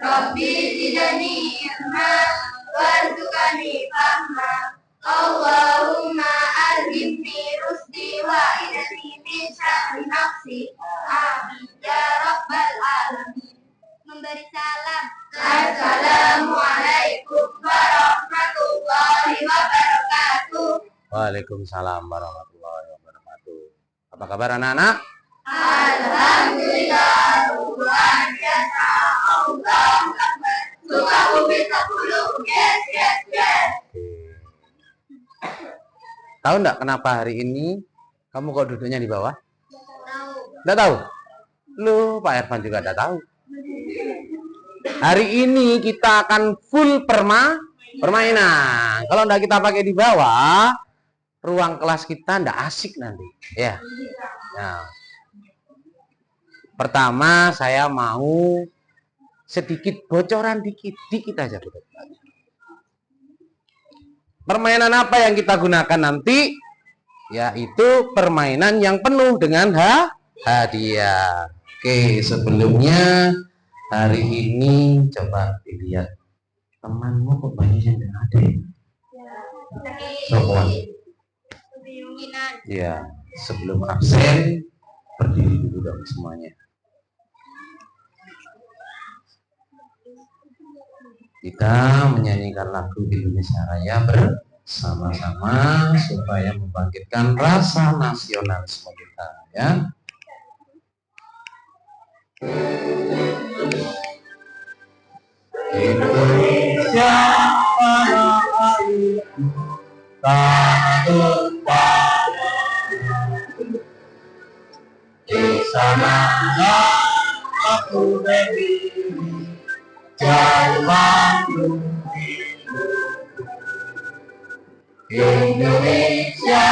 Rabbi zidni ilma warzuqni fahma. Allahumma alhimni rusdi wa idni min syarri nafsi. Amin ya rabbal alamin. Memberi salam. Assalamualaikum warahmatullahi wabarakatuh. Waalaikumsalam warahmatullahi wabarakatuh. Apa kabar anak-anak? Alhamdulillah, luar biasa. Allahu Akbar. Suka bisa dulu. Yes, yes, yes. Tahu enggak kenapa hari ini kamu kok duduknya di bawah? Tahu. Enggak tahu? Lu, Pak Irfan juga enggak tahu. Hari ini kita akan full permainan. Kalau enggak kita pakai di bawah, ruang kelas kita enggak asik nanti, ya. Nah, pertama saya mau sedikit bocoran dikit aja. Permainan apa yang kita gunakan nanti? Yaitu permainan yang penuh dengan hadiah. Oke, sebelumnya hari ini coba dilihat temanmu kok banyak yang nggak ada ya? Sopan. Ya, sebelum absen berdiri dulu dong semuanya. Kita menyanyikan lagu Indonesia Raya bersama-sama supaya membangkitkan rasa nasionalisme kita, ya. Indonesia tanah airku tak terlupakan. Di sana aku berdiri. Jauh Indonesia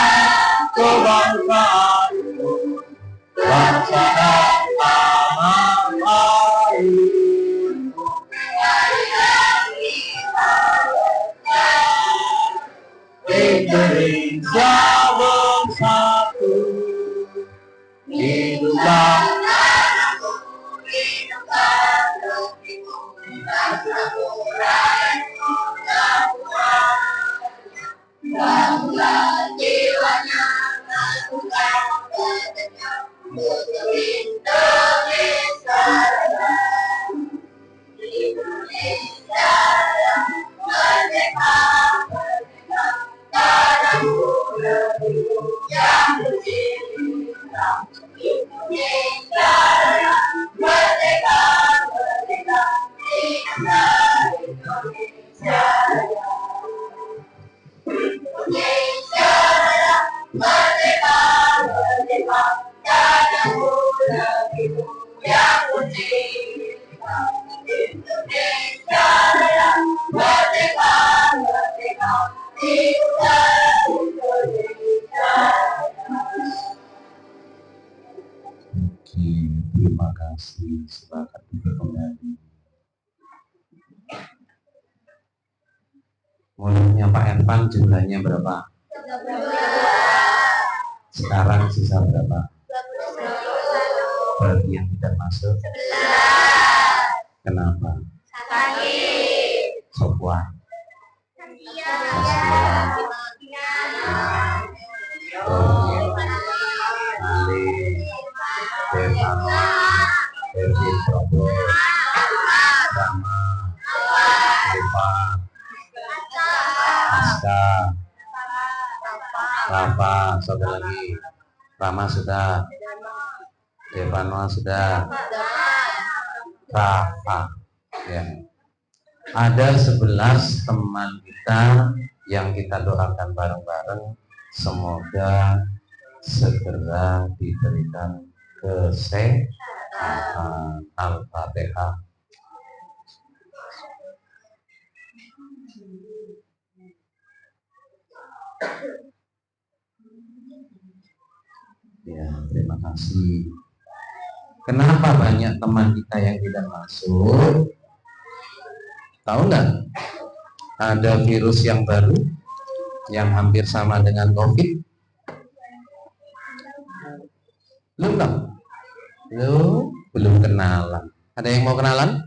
kebanggaanku, bangsa dan tanah airku. Indonesia bersatu, hiduplah Bangga jiwanya melakukan kerjanya untuk Indonesia. Indonesia yang merdeka, merdeka, tanahku negeriku yang tercinta. Indonesia yang merdeka, merdeka, cinta Indonesia. Indonesia merdeka, merdeka, tanahku negeriku yang tercinta. Indonesia merdeka, merdeka, cinta Indonesia. Oke, terima kasih. Silakan duduk kembali. Mulutnya Pak Irfan jumlahnya berapa? 12. Sekarang sisa berapa? 21. Berarti yang tidak masuk? 11. Kenapa? Sakit. Sopuan. Kasihan. Ali, Devano, Devin Probo, Rama, Eva, Aska, Rafa, satu lagi. Rama sudah, Devano sudah, Rafa. Ya. Ada 11 teman kita yang kita doakan bareng-bareng, semoga segera diberikan kesehatan. Al-Fatihah. Ya, terima kasih. Kenapa banyak teman kita yang tidak masuk? Tahu nggak? Ada virus yang baru yang hampir sama dengan COVID. Belum tahu? Belum kenalan. Ada yang mau kenalan?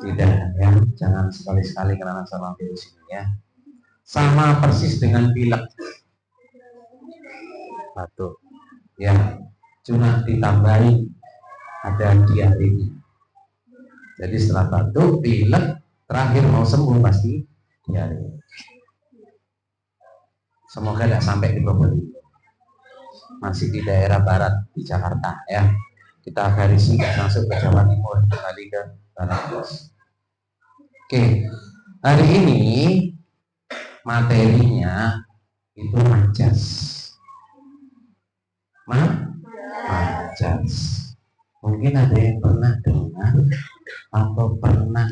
Tidak ya, jangan sekali-sekali kenalan sama virus ini ya. Sama persis dengan pilek, batuk ya, cuma ditambahin ada diarenya. Jadi setelah batuk, pilek, terakhir mau sembuh pasti diare. Semoga tidak sampai di Probolinggo, masih di daerah barat di Jakarta ya. Kita garisi masuk ke Jawa Timur, kembali ke barat. Oke, hari ini materinya itu majas. Majas. Mungkin ada yang pernah dengar atau pernah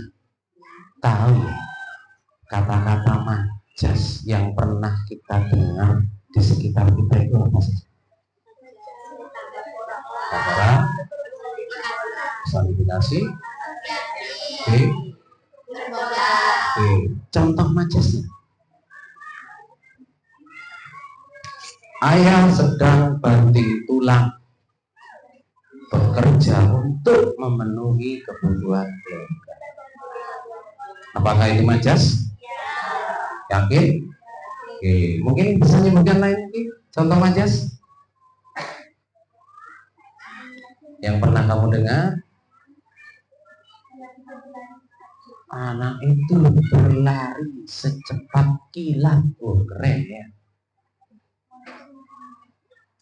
tahu kata-kata majas yang pernah kita dengar di sekitar kita itu apa sih? Metafora, personifikasi, oke. Contoh majasnya. Ayah sedang banting tulang bekerja untuk memenuhi kebutuhan keluarga. Apakah itu majas? Yakin? Oke. Mungkin bisa menyebutkan lain lagi contoh majas yang pernah kamu dengar? Anak itu berlari secepat kilat. Oh, keren ya.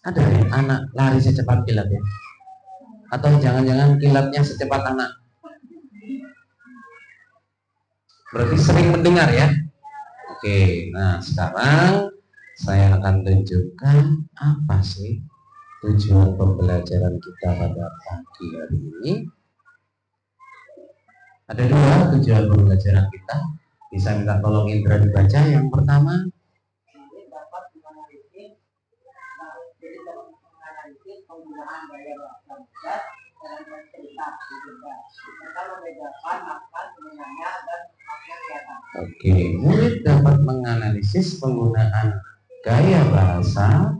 Ada ya anak lari secepat kilat ya? Atau jangan-jangan kilatnya secepat anak? Berarti sering mendengar ya? Oke, nah sekarang saya akan tunjukkan apa sih tujuan pembelajaran kita pada pagi hari ini. Ada dua tujuan pembelajaran kita. Bisa minta tolong Indra dibaca. Yang pertama, oke, murid dapat menganalisis penggunaan gaya bahasa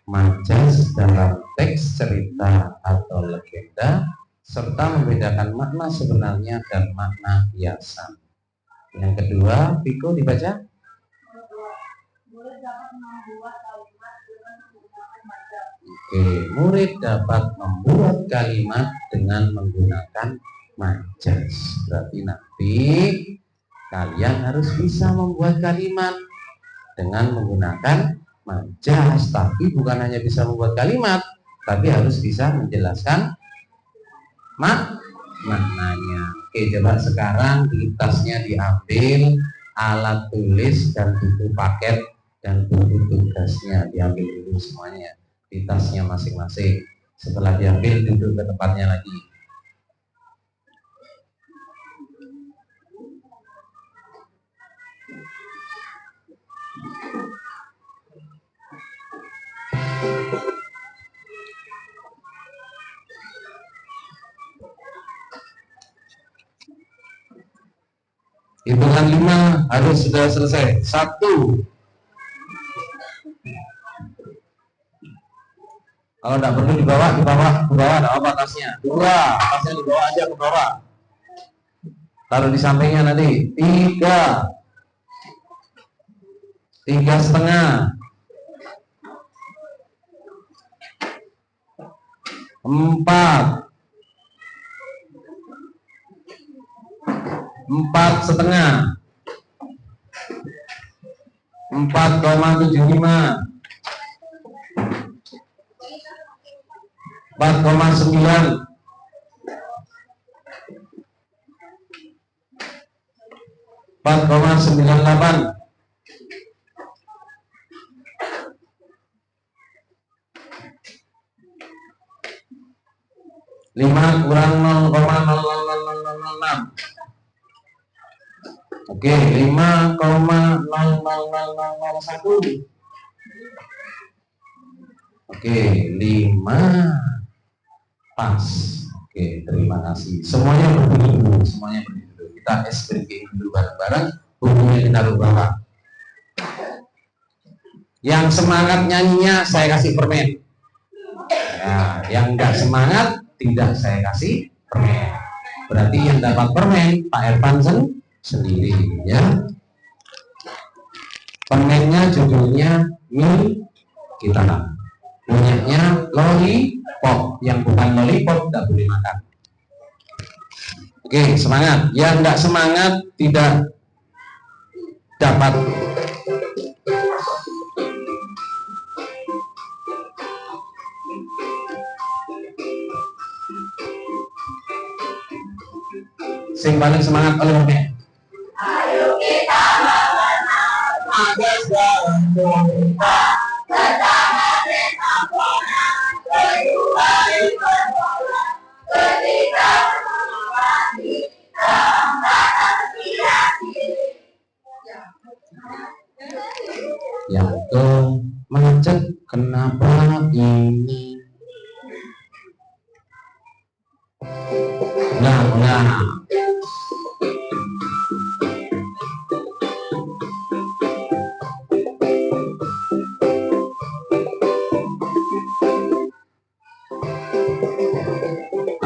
majas dalam teks cerita atau legenda, serta membedakan makna sebenarnya dan makna hiasan. Yang kedua, Viko dibaca. Oke, murid dapat membuat kalimat dengan menggunakan majas. Berarti nanti kalian harus bisa membuat kalimat dengan menggunakan majas. Tapi bukan hanya bisa membuat kalimat, tapi harus bisa menjelaskan maknanya. Oke, coba sekarang di tasnya diambil alat tulis dan buku paket dan buku tugasnya, diambil dulu semuanya di tasnya masing-masing. Setelah diambil, duduk ke tempatnya lagi. Hitungan 5 harus sudah selesai. 1. Kalau tidak perlu di bawah, ada apa tasnya? 2, tasnya dibawa aja ke bawah. Taruh di sampingnya nanti. 3, 3,5. 4, 4,5. 4,75. 4,9. 4,98. 5 kurang 0,00006. Oke, 5,00001. Oke, 5 pas. Oke, terima kasih. Semuanya berdiri dulu, Kita SPG dulu bareng-bareng. Bukunya ditaruh bawah. Yang semangat nyanyinya saya kasih permen. Ya, yang enggak semangat tidak saya kasih permen. berarti yang dapat permen Pak Ervan sendiri ya. Permennya judulnya mie kita, punyanya lollipop, yang bukan lollipop tidak boleh makan. Oke, semangat. Yang tidak semangat tidak dapat. Sing paling semangat oleh Ayo kita mengenal ada dalam kita bersama metafora kedua hiperbola ketika menguasai keempat aspirasi yang ke macet kenapa ini. Nah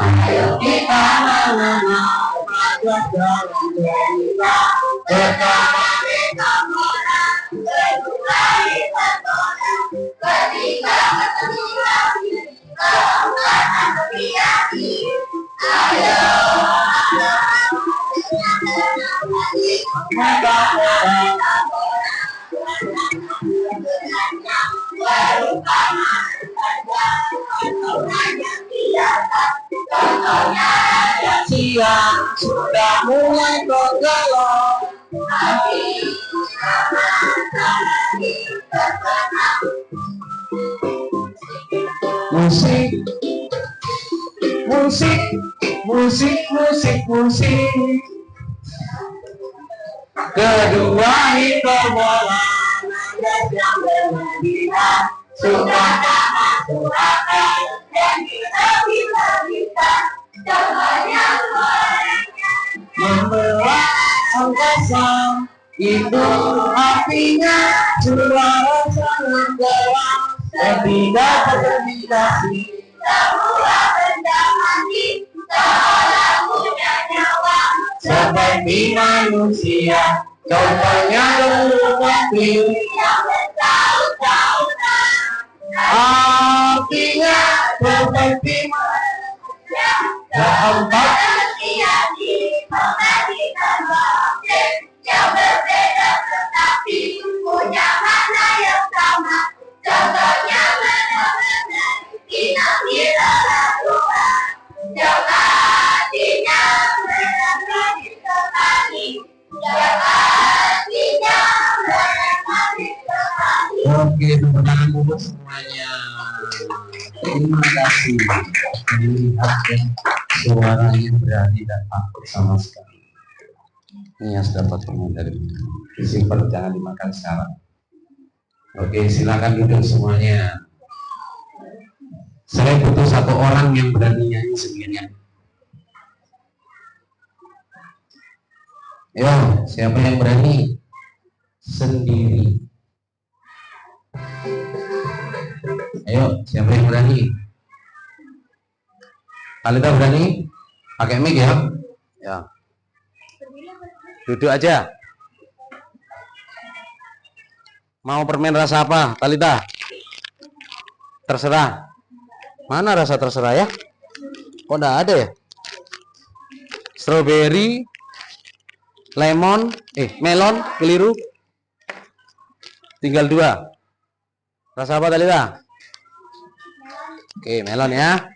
ayo kita mengenal ada dalam kita bersama metafora kedua hiperbola ketika menguasai keempat aspirasi. Ayo siang sudah mulai bergelap musik musik musik musik musik kedua hiperbola yang berbeda sudah tak masuk akal dan kita bisa contohnya membelah angkasa itu artinya suara sangat dalam dan tidak terindikasi semua benda mati seolah punya nyawa seperti manusia contohnya telur mobil yang bertahun-tahunan artinya seperti manusia keempat hati-hati mematikan objek yang berbeda tetapi punya makna yang sama contohnya benar-benar kita lakukan yang artinya benar-benar sekali yang artinya benar-benar sekali. Oke, tepuk tangan dulu semuanya. Terima kasih. Melihat suaranya berani dan takut sama sekali. Ini yang dapat permen dari disimpan, jangan dimakan sekarang. Oke, silakan duduk semuanya. Saya butuh satu orang yang berani nyanyi sendirian. Yo, siapa yang berani? Sendiri. Ayo, siapa yang berani? Talita berani? Pakai mic ya? Ya. Duduk aja. Mau permen rasa apa, Talita? Terserah. Mana rasa terserah ya? Kok enggak ada ya? Strawberry, lemon, melon, keliru. Tinggal 2. Rasa apa, Talita? Oke, melon ya.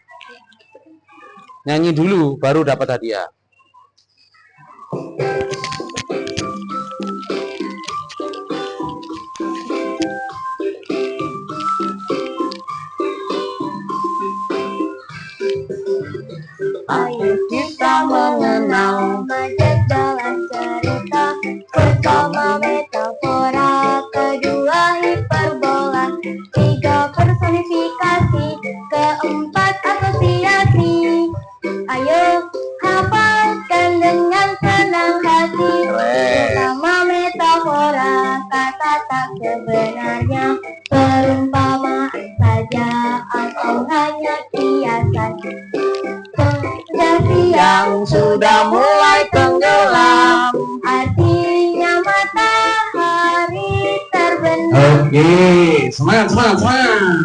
Nyanyi dulu, baru dapat hadiah. Ayo kita mengenal majak dalam cerita pertama metafora kedua hiperbola tiga personifikasi keempat asosiasi. Ayo hafalkan dengan senang hati pertama metafora kata tak sebenarnya perumpamaan saja atau hanya kiasan yang sudah Oke, semangat, semangat, semangat.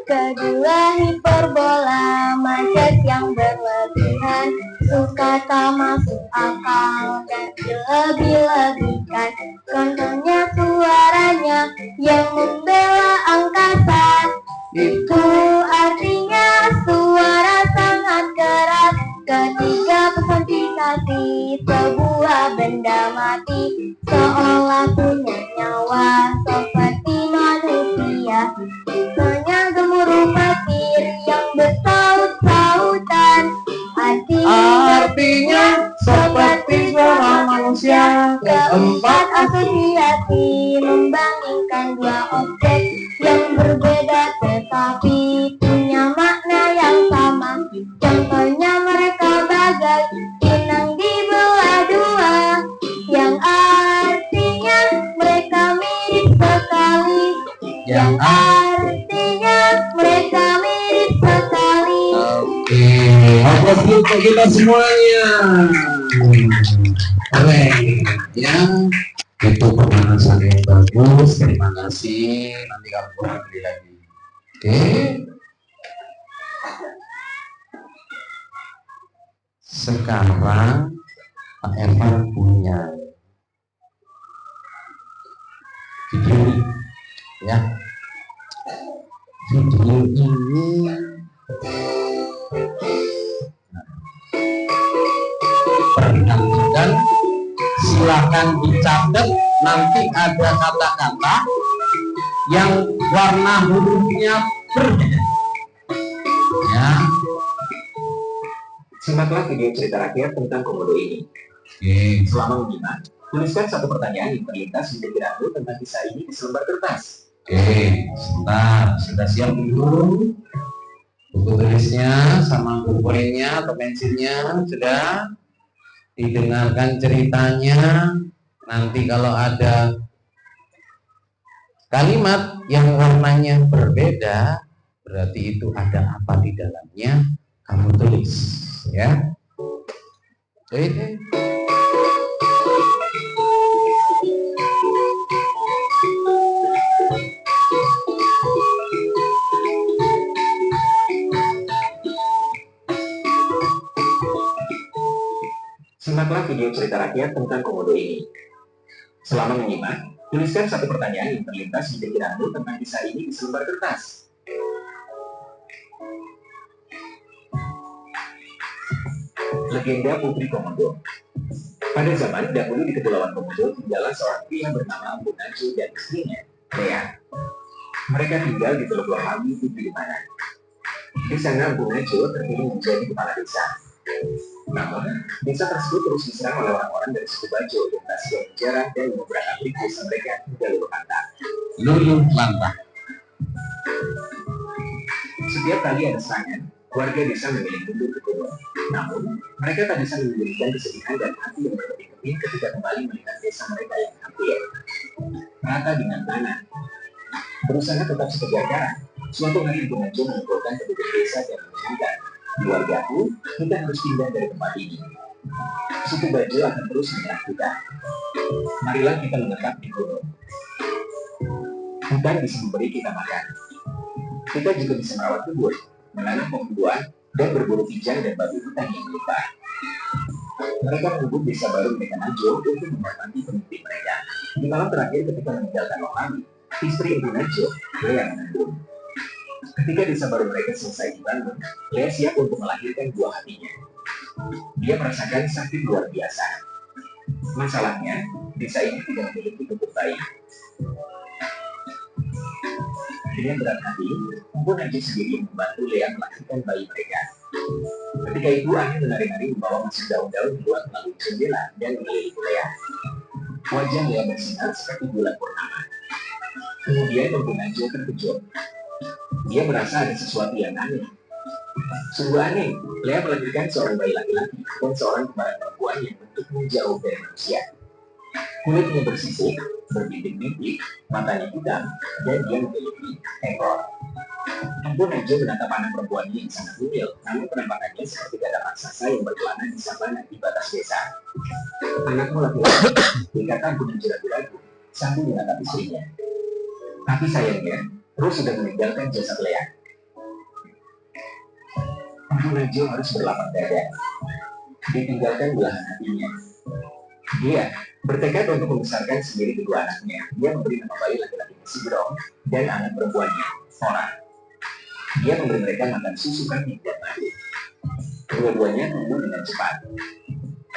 Kedua hiperbola macet yang berlebihan, suka tak masuk akal dan dilebih-lebihkan. Contohnya suaranya yang membela angkasa, itu artinya suara sangat keras. Ketiga personifikasi sebuah benda mati, seolah punya nyawa seperti manusia. Misalnya gemuruh petir yang bersaut-sautan, Artinya seperti suara manusia. Keempat, asosiasi membandingkan dua objek yang berbeda tetapi punya makna yang sama. Contohnya mereka bagai inang dibelah dua, yang artinya mereka mirip sekali. Yang artinya mereka mirip sekali. Oke, aplaus dulu untuk kita semuanya. Oke, ya, itu pemanasan yang bagus. Terima kasih. Nanti kamu beli lagi. Oke. Sekarang Pak Ervan punya video ini, ya. Video ini perhatikan, silakan dicatat. Nanti ada kata-kata yang warna hurufnya berbeda, ya. Simaklah video cerita rakyat tentang komodo ini. Oke. Selama menyimak, tuliskan satu pertanyaan yang terlintas di pikiranmu tentang kisah ini di selembar kertas. Oke, sebentar, sudah siap dulu buku tulisnya sama buku poinnya atau pensilnya sudah. Didengarkan ceritanya. Nanti kalau ada kalimat yang warnanya berbeda, berarti itu ada apa di dalamnya, kamu tulis, ya. Oke. Simaklah video cerita rakyat tentang komodo ini. Selama menyimak, tuliskan satu pertanyaan yang terlintas di pikiranmu tentang kisah ini di selembar kertas. Legenda Putri Komodo. Pada zaman dahulu di Kepulauan Komodo tinggallah seorang pria bernama Empu Najwa dan istrinya, Lea. Mereka tinggal di Teluk Lohawi di Pilimanan. Di sana Empu Najwa terpilih menjadi kepala desa. Namun, desa tersebut terus diserang oleh orang-orang dari suku Bajo yang tak siap menjarah dan memberantakan desa mereka hingga luluh lantak. Luluh lantak. Setiap kali ada serangan, warga desa memilih mundur ke gunung. Namun, mereka tak bisa menyembunyikan kesedihan dan hati yang berkeping-keping ketika kembali melihat desa mereka yang hampir rata dengan tanah. Berusaha tetap sekejar darah, suatu hari Empu Najwa mengumpulkan penduduk desa dan mengumumkan, "Keluargaku, kita harus pindah dari tempat ini. Suku Bajo akan terus menyerang kita. Marilah kita menetap di gunung. Hutan bisa memberi kita makan. Kita juga bisa merawat kebun, menanam pohon buah, dan berburu kijang dan babi hutan yang melimpah." Mereka menyebut desa baru mereka Najwa untuk menghormati pemimpin mereka. Di malam terakhir ketika meninggalkan Lohawi, istri Empu Najwa, Lea, mengandung. Ketika desa baru mereka selesai dibangun, Lea siap untuk melahirkan buah hatinya. Dia merasakan sakit luar biasa. Masalahnya, desa ini tidak memiliki bentuk bayi. Dengan berat hati, Empu Najwa sendiri membantu Lea melahirkan bayi mereka. Ketika itu, angin menari-nari membawa masuk daun-daun di luar melalui jendela dan mengelilingi Lea. Wajah Lea bersinar seperti bulan purnama. Kemudian Empu Najwa terkejut. Dia merasa ada sesuatu yang aneh. Sungguh aneh, Lea melahirkan seorang bayi laki-laki dan seorang kembaran perempuan yang bentuknya jauh dari manusia. Kulitnya bersisik, berbintik-bintik, matanya hitam, dan dia memiliki ekor. Empu Najwa menatap anak perempuannya yang sangat mungil, namun penampakannya seperti gada raksasa yang berkelana di savana di batas desa. Anakmu laki-laki, dikata Empu Najwa ragu-ragu, sambil menatap istrinya. Tapi sayangnya, Rus sudah meninggalkan jasad Lea. Empu Najwa harus berlapang dada. Ditinggalkan belahan hatinya. Dia bertekad untuk membesarkan sendiri kedua anaknya. Dia memberi nama bayi laki-lakinya Sigurong dan anak perempuannya, Ora. Dia memberi mereka makan susu kambing dan madu. Dua-duanya tumbuh dengan cepat.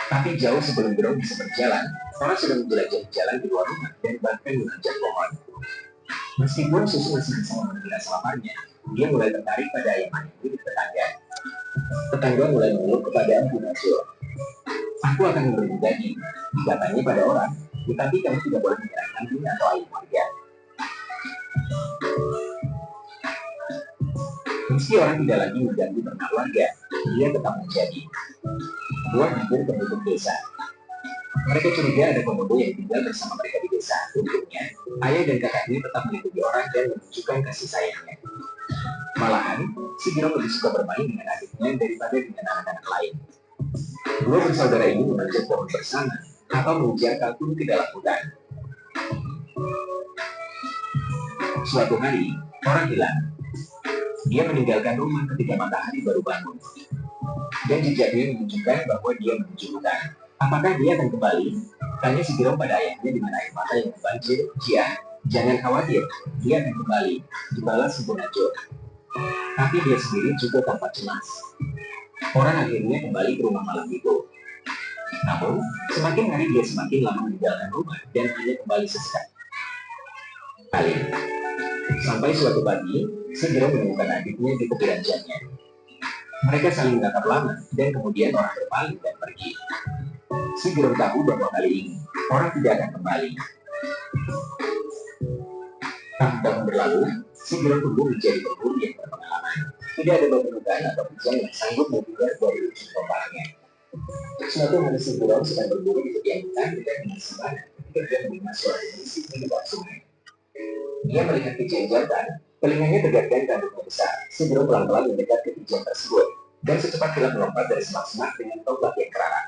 Tapi jauh sebelum Gerong bisa berjalan, Ora sudah menjelajahi jalan di luar rumah dan bahkan menanjak pohon. Meskipun susu masih bisa memenuhi rasa laparnya, dia mulai tertarik pada ayam-ayam di tetangga. Tetangga mulai mengeluh kepada Empu Najwa. Aku akan memberi daging, dikatanya pada orang, tetapi kamu tidak boleh menyerang kambing atau ayam warga. Meski orang tidak lagi mengganggu ternak warga, dia tetap menjadi buah hampir penduduk desa. Mereka curiga ada komodo yang tinggal bersama mereka di desa. Untungnya, ayah dan kakaknya tetap melindungi orang dan menunjukkan kasih sayangnya. Malahan, Sigurong lebih suka bermain dengan adiknya daripada dengan anak-anak lain. Dua bersaudara ini memanjat pohon bersama atau mengejar kalkun ke dalam hutan. Suatu hari, orang hilang. Dia meninggalkan rumah ketika matahari baru bangun. Dan jejaknya menunjukkan bahwa dia menuju hutan. Apakah dia akan kembali? Tanya Sigurong pada ayahnya dengan air mata yang membanjir. Ya, jangan khawatir, dia akan kembali, dibalas Empu Najwa. Tapi dia sendiri juga tampak cemas. Orang akhirnya kembali ke rumah malam itu. Namun, semakin hari dia semakin lama meninggalkan rumah dan hanya kembali sesekali. Sampai suatu pagi, Sigurong menemukan adiknya di tepi ranjangnya. Mereka saling menatap lama dan kemudian orang berpaling dan pergi. Sigurong tahu bahwa kali ini orang tidak akan kembali. Tahun-tahun berlalu, Sigurong tumbuh menjadi pemburu yang berpengalaman. Tidak ada batu hutan atau pujang yang sanggup menghindar dari ujung tombaknya. Suatu hari Sigurong sedang berburu di tepian hutan dekat dengan savana ketika dia mendengar suara berisik di dekat sungai. Dia melihat pijian jantan, telinganya tegakkan tanduknya besar. Sigurong pelan-pelan mendekat ke pijian tersebut dan secepat kilat melompat dari semak-semak dengan tombak yang kerara.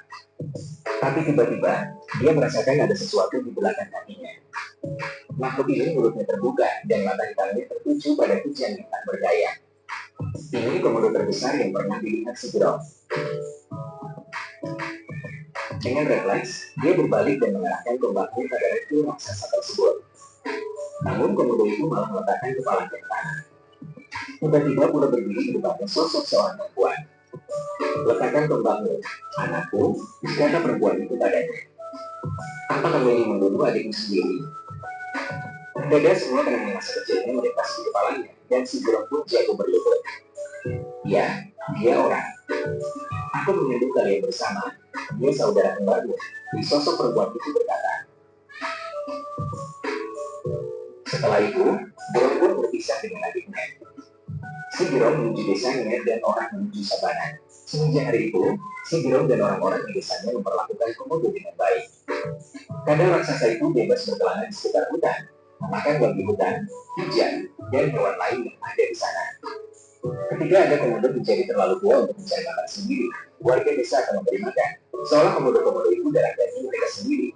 Tapi tiba-tiba, dia merasakan ada sesuatu di belakang kakinya. Makhluk ini mulutnya terbuka dan mata hitamnya tertuju pada pijian yang tak berdaya. Ini komodo terbesar yang pernah dilihat Sigurong. Dengan refleks, dia berbalik dan mengarahkan tombaknya pada reptil raksasa tersebut. Namun komodo itu malah meletakkan kepalanya ke tanah. Tiba-tiba pula berdiri di depannya sosok seorang perempuan. Letakkan tombakmu, anakku, kata perempuan itu padanya. Apa kamu ingin membunuh adikmu sendiri? Mendadak semua kenangan masa kecilnya melintas di kepalanya dan Sigurong pun jatuh berlutut. Ya, dia orang. Aku mengandung kalian bersama. Dia saudara kembarmu. Di sosok perempuan itu berkata. Setelah itu, Gerong pun berpisah dengan adiknya. Sigurong menuju desanya dan orang menuju savana. Semenjak hari itu, Sigurong dan orang-orang di desanya memperlakukan komodo dengan baik. Kadang raksasa itu bebas berkelana di sekitar hutan, memakan babi hutan, hujan, dan hewan lain yang ada di sana. Ketika ada komodo menjadi terlalu tua untuk mencari makan sendiri, warga desa akan memberi makan, seolah komodo-komodo itu darah daging mereka sendiri.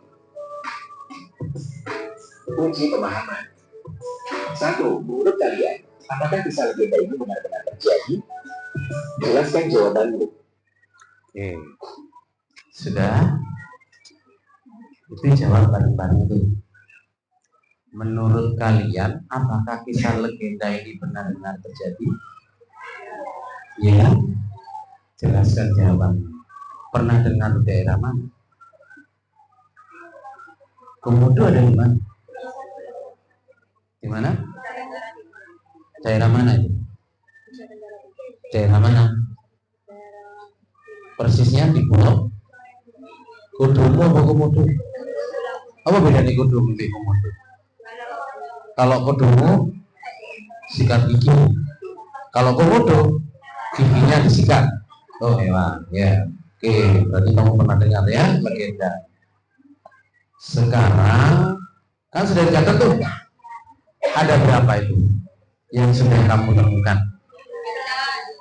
Kunci pemahaman. 1. Menurut kalian, apakah kisah legenda ini benar-benar terjadi? Jelaskan jawabanmu. Oke, sudah. Itu jawaban itu. Menurut kalian, apakah kisah legenda ini benar-benar terjadi? Ya, jelaskan jawabannya. Pernah dengar daerah mana? Komodo ada di mana? Di mana? Daerah mana itu? Daerah mana? Persisnya di pulau Kodomo apa Komodo? Apa bedanya Kodomo dan Komodo? Kalau Kodomo sikat gigi, kalau Komodo giginya disikat. Oh hewan, ya. Oke, berarti kamu pernah dengar ya legenda. Sekarang kan sudah dicatat tuh. Ada berapa itu yang sudah kamu temukan?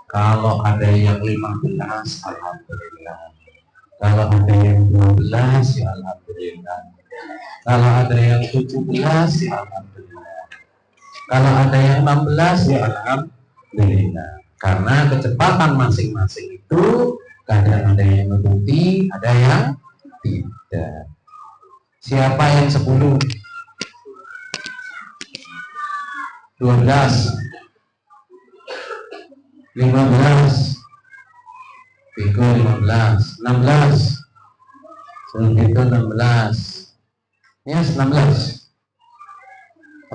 Kalau ada yang 15, alhamdulillah. Kalau ada yang 12, ya alhamdulillah. Kalau ada yang 17, ya alhamdulillah. Kalau ada yang 16, ya alhamdulillah. Karena kecepatan masing-masing itu kadang ada yang mengikuti, ada yang tidak. Siapa yang 10? 12, 15, Biko 15, 16, Sulbito 16, ya 16,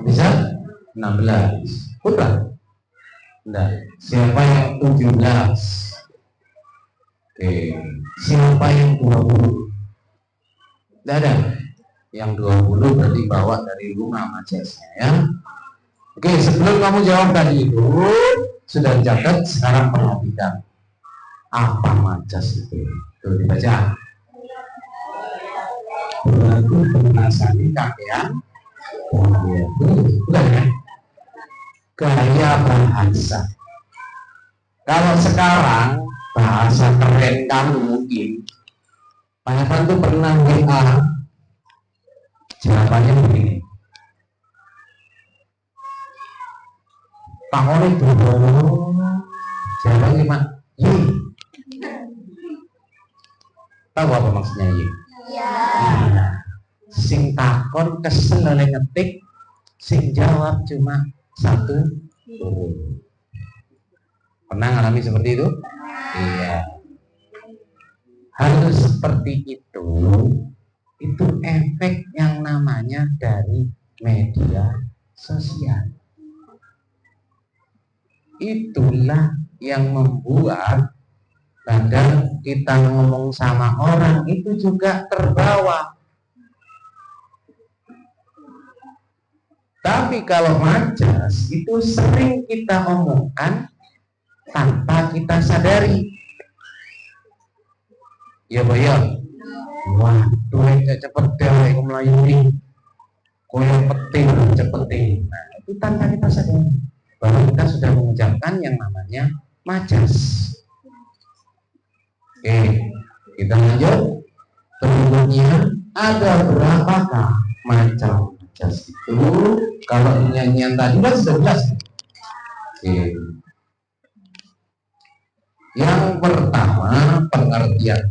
bisa 16, Putra. Nah, siapa yang 17? Oke, siapa yang 20? Tidak ada. Yang 20 berarti bawa dari rumah majasnya ya. Oke, sebelum kamu jawab tadi itu sudah catat, sekarang perhatikan apa majas itu. Tuh dibaca. Berlaku penasani kakean. Bukan ya? Gaya bahasa. Kalau sekarang bahasa keren kamu mungkin Pak Evan tuh pernah WA, jawabannya begini, Pak Oli dulu jawabannya Pak Yi. Tahu apa maksudnya Yi? Iya. Sing takon kesel oleh ngetik, sing jawab cuma satu huruf. Pernah ngalami seperti itu? Iya. Hal seperti itu efek yang namanya dari media sosial. Itulah yang membuat kadang kita ngomong sama orang itu juga terbawa. Tapi kalau majas itu sering kita omongkan tanpa kita sadari. Ya boyo, wah tuh cepet deh, aku melayani, koyo peting cepetin. Nah itu tanpa kita sadari, baru kita sudah mengucapkan yang namanya majas. Oke, kita lanjut. Berikutnya ada berapakah macam majas itu? Kalau nyanyian tadi kan sudah jelas. Oke. Yang pertama pengertian.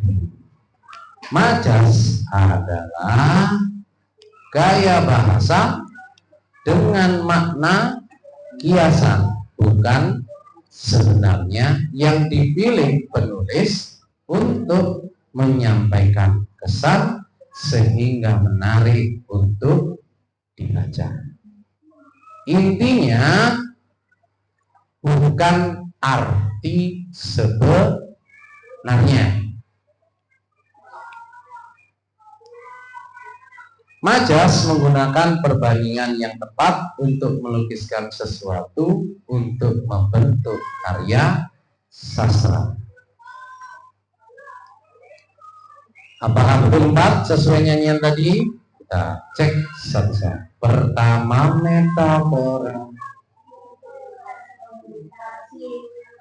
Majas adalah gaya bahasa dengan makna kiasan, bukan sebenarnya yang dipilih penulis untuk menyampaikan kesan sehingga menarik untuk dibaca. Intinya bukan arti sebenarnya. Majas menggunakan perbandingan yang tepat untuk melukiskan sesuatu untuk membentuk karya sastra. Apakah betul 4 sesuai nyanyian tadi? Kita cek satu-satu. Pertama metafora,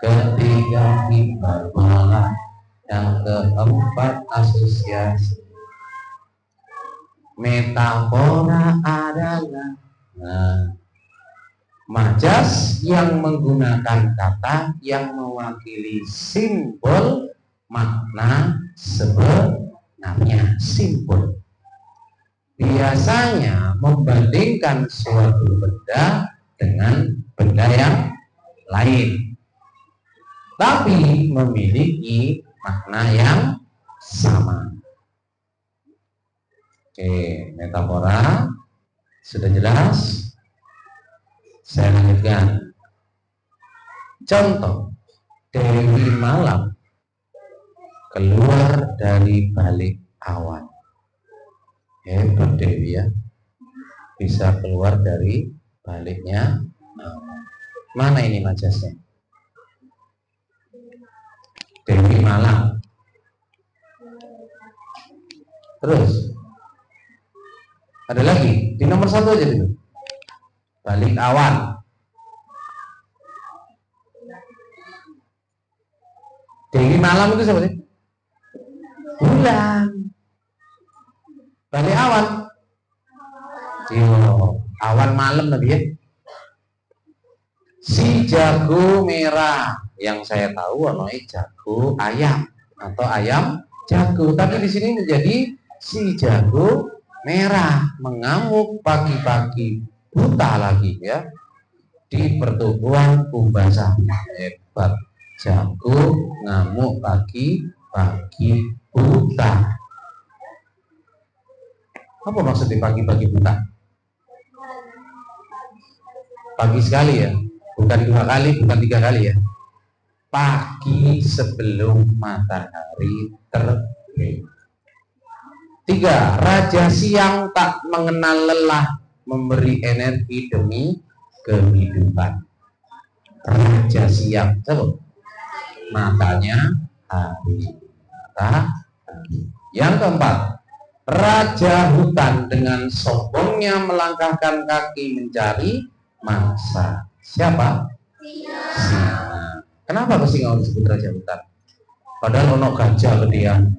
ketiga hiperbola, yang keempat asosiasi. Metafora adalah majas yang menggunakan kata yang mewakili simbol makna sebenarnya. Simbol biasanya membandingkan suatu benda dengan benda yang lain, tapi memiliki makna yang sama. Oke, metafora sudah jelas. Saya lanjutkan. Contoh, Dewi malam keluar dari balik awan. Hebat Dewi ya, bisa keluar dari baliknya awan. Mana ini majasnya? Dewi malam. Terus Ada lagi, di nomor 1 aja dulu. Balik awan. Dewi malam itu siapa sih? Bulan. Balik awan. Yo, awan malam tadi ya. Si jago merah. Yang saya tahu namanya jago ayam atau ayam jago. Tapi di sini menjadi si jago merah mengamuk pagi-pagi buta lagi ya di pertumbuhan umbasa. Hebat. Jago ngamuk pagi-pagi buta. Apa maksudnya pagi-pagi buta? Pagi sekali ya, bukan 2 kali, bukan 3 kali ya. Pagi sebelum matahari terbit. 3. Raja siang tak mengenal lelah, memberi energi demi kehidupan. Raja siang, siapa? Matanya hari. Matahari. Yang keempat, raja hutan dengan sombongnya melangkahkan kaki mencari mangsa. Siapa? Singa. Kenapa ke singa disebut raja hutan? Padahal ono gajah gedean.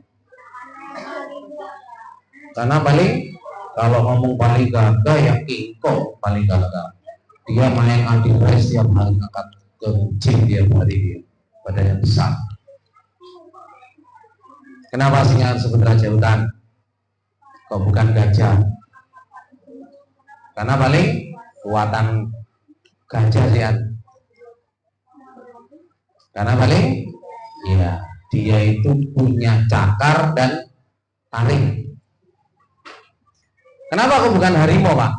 Karena kalau ngomong paling gagah ya King Kong paling gagah. Dia main anti-rise tiap hari, angkat ke gym tiap hari dia. Badannya besar. Kenapa singa disebut raja hutan? Kok bukan gajah? Karena paling kuatan gajah sih. Karena paling ya dia itu punya cakar dan taring. Kenapa kok bukan harimau, Pak?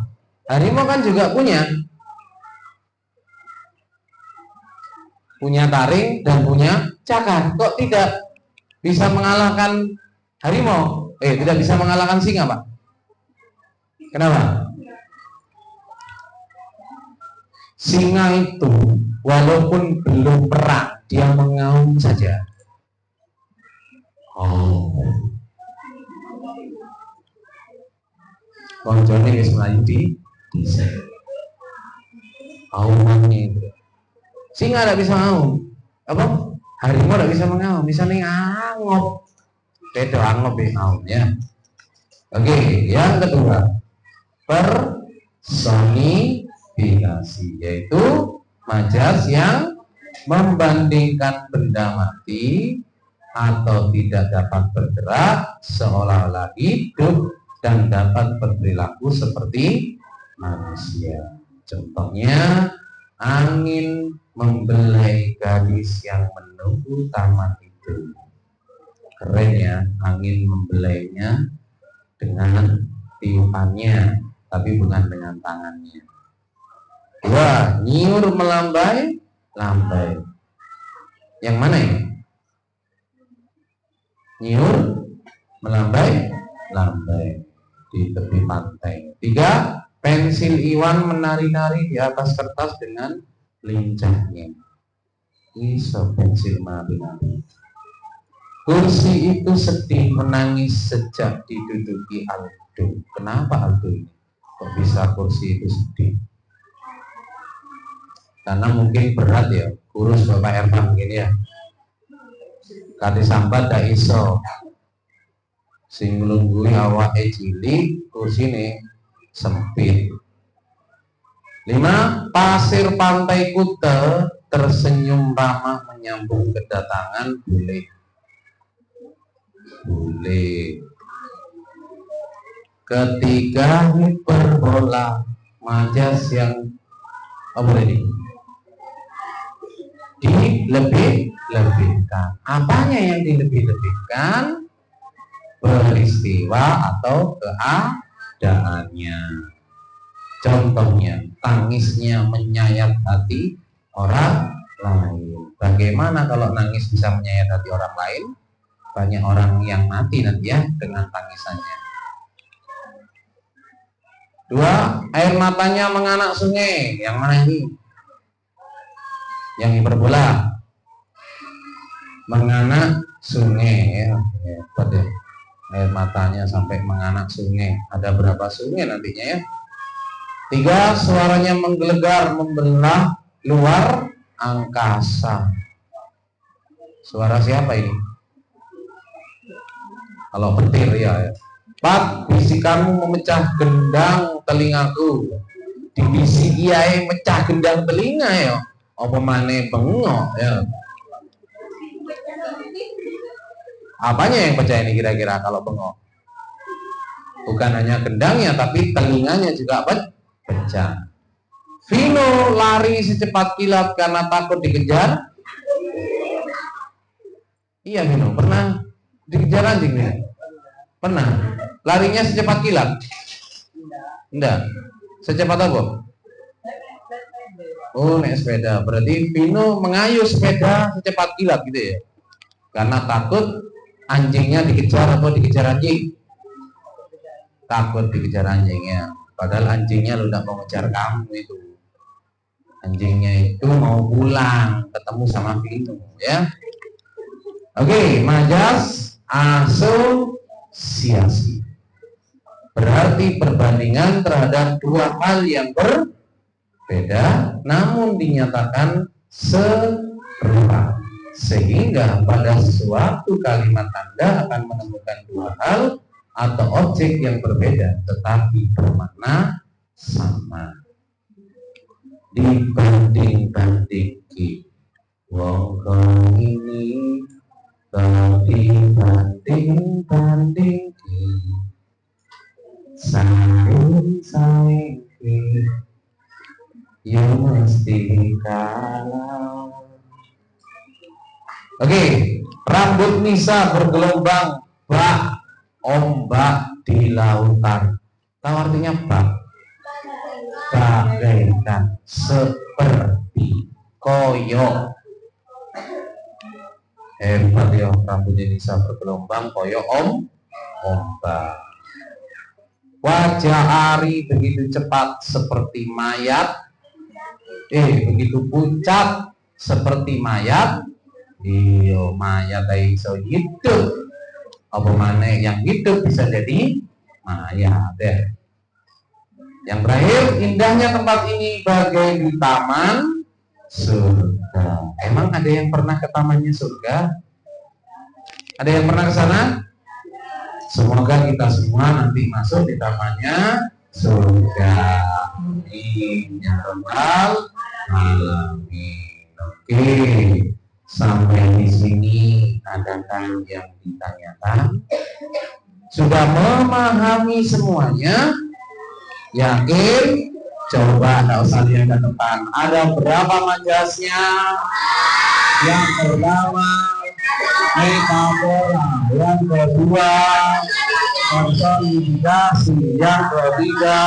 Harimau kan juga punya taring dan punya cakar. Kok tidak bisa mengalahkan harimau? Tidak bisa mengalahkan singa, Pak. Kenapa? Singa itu walaupun belum perang, dia mengaum saja. Konjone wis mlayu di aumannya itu. Singa tidak bisa ngaum. Apa? Harimau tidak bisa mengaum. Misalnya angop. Beda angop ya ngaum ya. Oke, yang kedua, personifikasi, yaitu majas yang membandingkan benda mati atau tidak dapat bergerak seolah-olah hidup dan dapat berperilaku seperti manusia. Contohnya, angin membelai gadis yang menunggu taman itu. Keren ya, angin membelainya dengan tiupannya, tapi bukan dengan tangannya. 2. Nyiur melambai, lambai. Yang mana ya? Nyiur melambai, lambai di tepi pantai. 3. Pensil Iwan menari-nari di atas kertas dengan lincahnya. Iso pensil menari-nari. Kursi itu sedih menangis sejak diduduki Aldo. Kenapa Aldo ini? Kok bisa kursi itu sedih? Karena mungkin berat ya, kurus Bapak Erman mungkin ya. Kati sambat dak iso. Sing nglunggui awake cilik, kursine sempit. 5. Pasir pantai Kuta tersenyum ramah menyambut kedatangan bule. Ketiga, hiperbola, majas yang dilebih-lebihkan. Apanya yang dilebih-lebihkan? Peristiwa atau keadaannya. Contohnya, tangisnya menyayat hati orang lain. Bagaimana kalau nangis bisa menyayat hati orang lain? Banyak orang yang mati nanti ya dengan tangisannya. 2. Air matanya menganak sungai. Yang mana ini? Yang hiperbola. Menganak sungai ya. Hebat ya. Air matanya sampai menganak sungai. Ada berapa sungai nantinya ya? 3. Suaranya menggelegar membelah luar angkasa. Suara siapa ini? Kalau petir ya. 4. Bisikanmu memecah gendang telingaku. Dibisik kiai mecah gendang telinga ya. Apa maneh bengok ya. Apanya yang pecah ini kira-kira kalau bengok? Bukan hanya gendangnya, tapi telinganya juga pecah. Vino lari secepat kilat karena takut dikejar. Iya Vino, pernah dikejar anjing nih? Pernah. Larinya secepat kilat? Enggak. Secepat apa? Oh, naik sepeda. Berarti Vino mengayuh sepeda secepat kilat gitu ya? Karena takut anjingnya dikejar atau dikejar anjing? Takut dikejar anjingnya. Padahal anjingnya lu udah mau ngejar kamu itu. Anjingnya itu mau pulang ketemu sama Vino ya. Oke, majas asosiasi. Berarti perbandingan terhadap dua hal yang berbeda namun dinyatakan serupa. Sehingga pada suatu kalimat Anda akan menemukan dua hal atau objek yang berbeda tetapi bermakna sama. Dibanding-bandingki wong ini, dibanding-bandingki saing-saingki ya mesti kalah. Oke, rambut Nisa bergelombang bak ombak di lautan. Tahu artinya bak? Bagaikan, seperti, koyo. Hebat ya, rambut Nisa bergelombang koyo ombak. Wajah Ari begitu cepat seperti mayat. Begitu pucat seperti mayat. Iyo mayat iso hidup. Apa maneh yang hidup bisa jadi mayat ya. Yang terakhir, indahnya tempat ini bagai di taman surga. Emang ada yang pernah ke tamannya surga? Ada yang pernah ke sana? Semoga kita semua nanti masuk di tamannya surga. Amin ya rabbal alamin. Oke. Sampai di sini adakah yang ditanyakan? Sudah memahami semuanya? Yakin? Coba tidak usah lihat ke depan. Ada berapa majasnya? Yang pertama metafora, yang kedua konsolidasi, yang ketiga,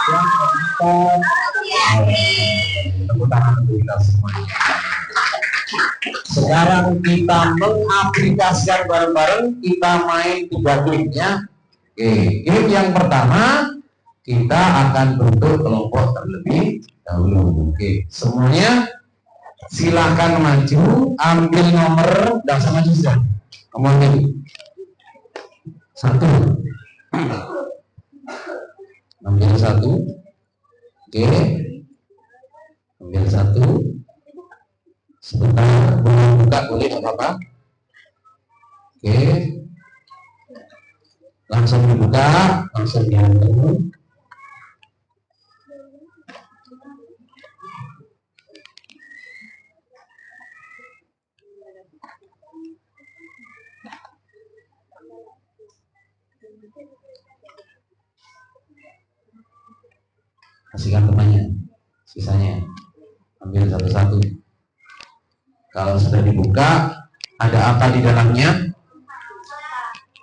yang keempat. Tepuk tangan untuk kita semuanya. Sekarang kita mengaplikasikan bareng-bareng, kita main 3 game ya. Oke, game yang pertama kita akan bentuk kelompok terlebih dahulu. Oke, semuanya silakan maju, ambil nomor, dan sama juga. Kemudian 1. Ambil 1. Oke. Ambil 1. Sebentar, boleh buka, boleh apa-apa. Oke. Langsung dibuka, langsung dihantam. Kasihkan temannya, sisanya ambil satu-satu. Kalau sudah dibuka, ada apa di dalamnya?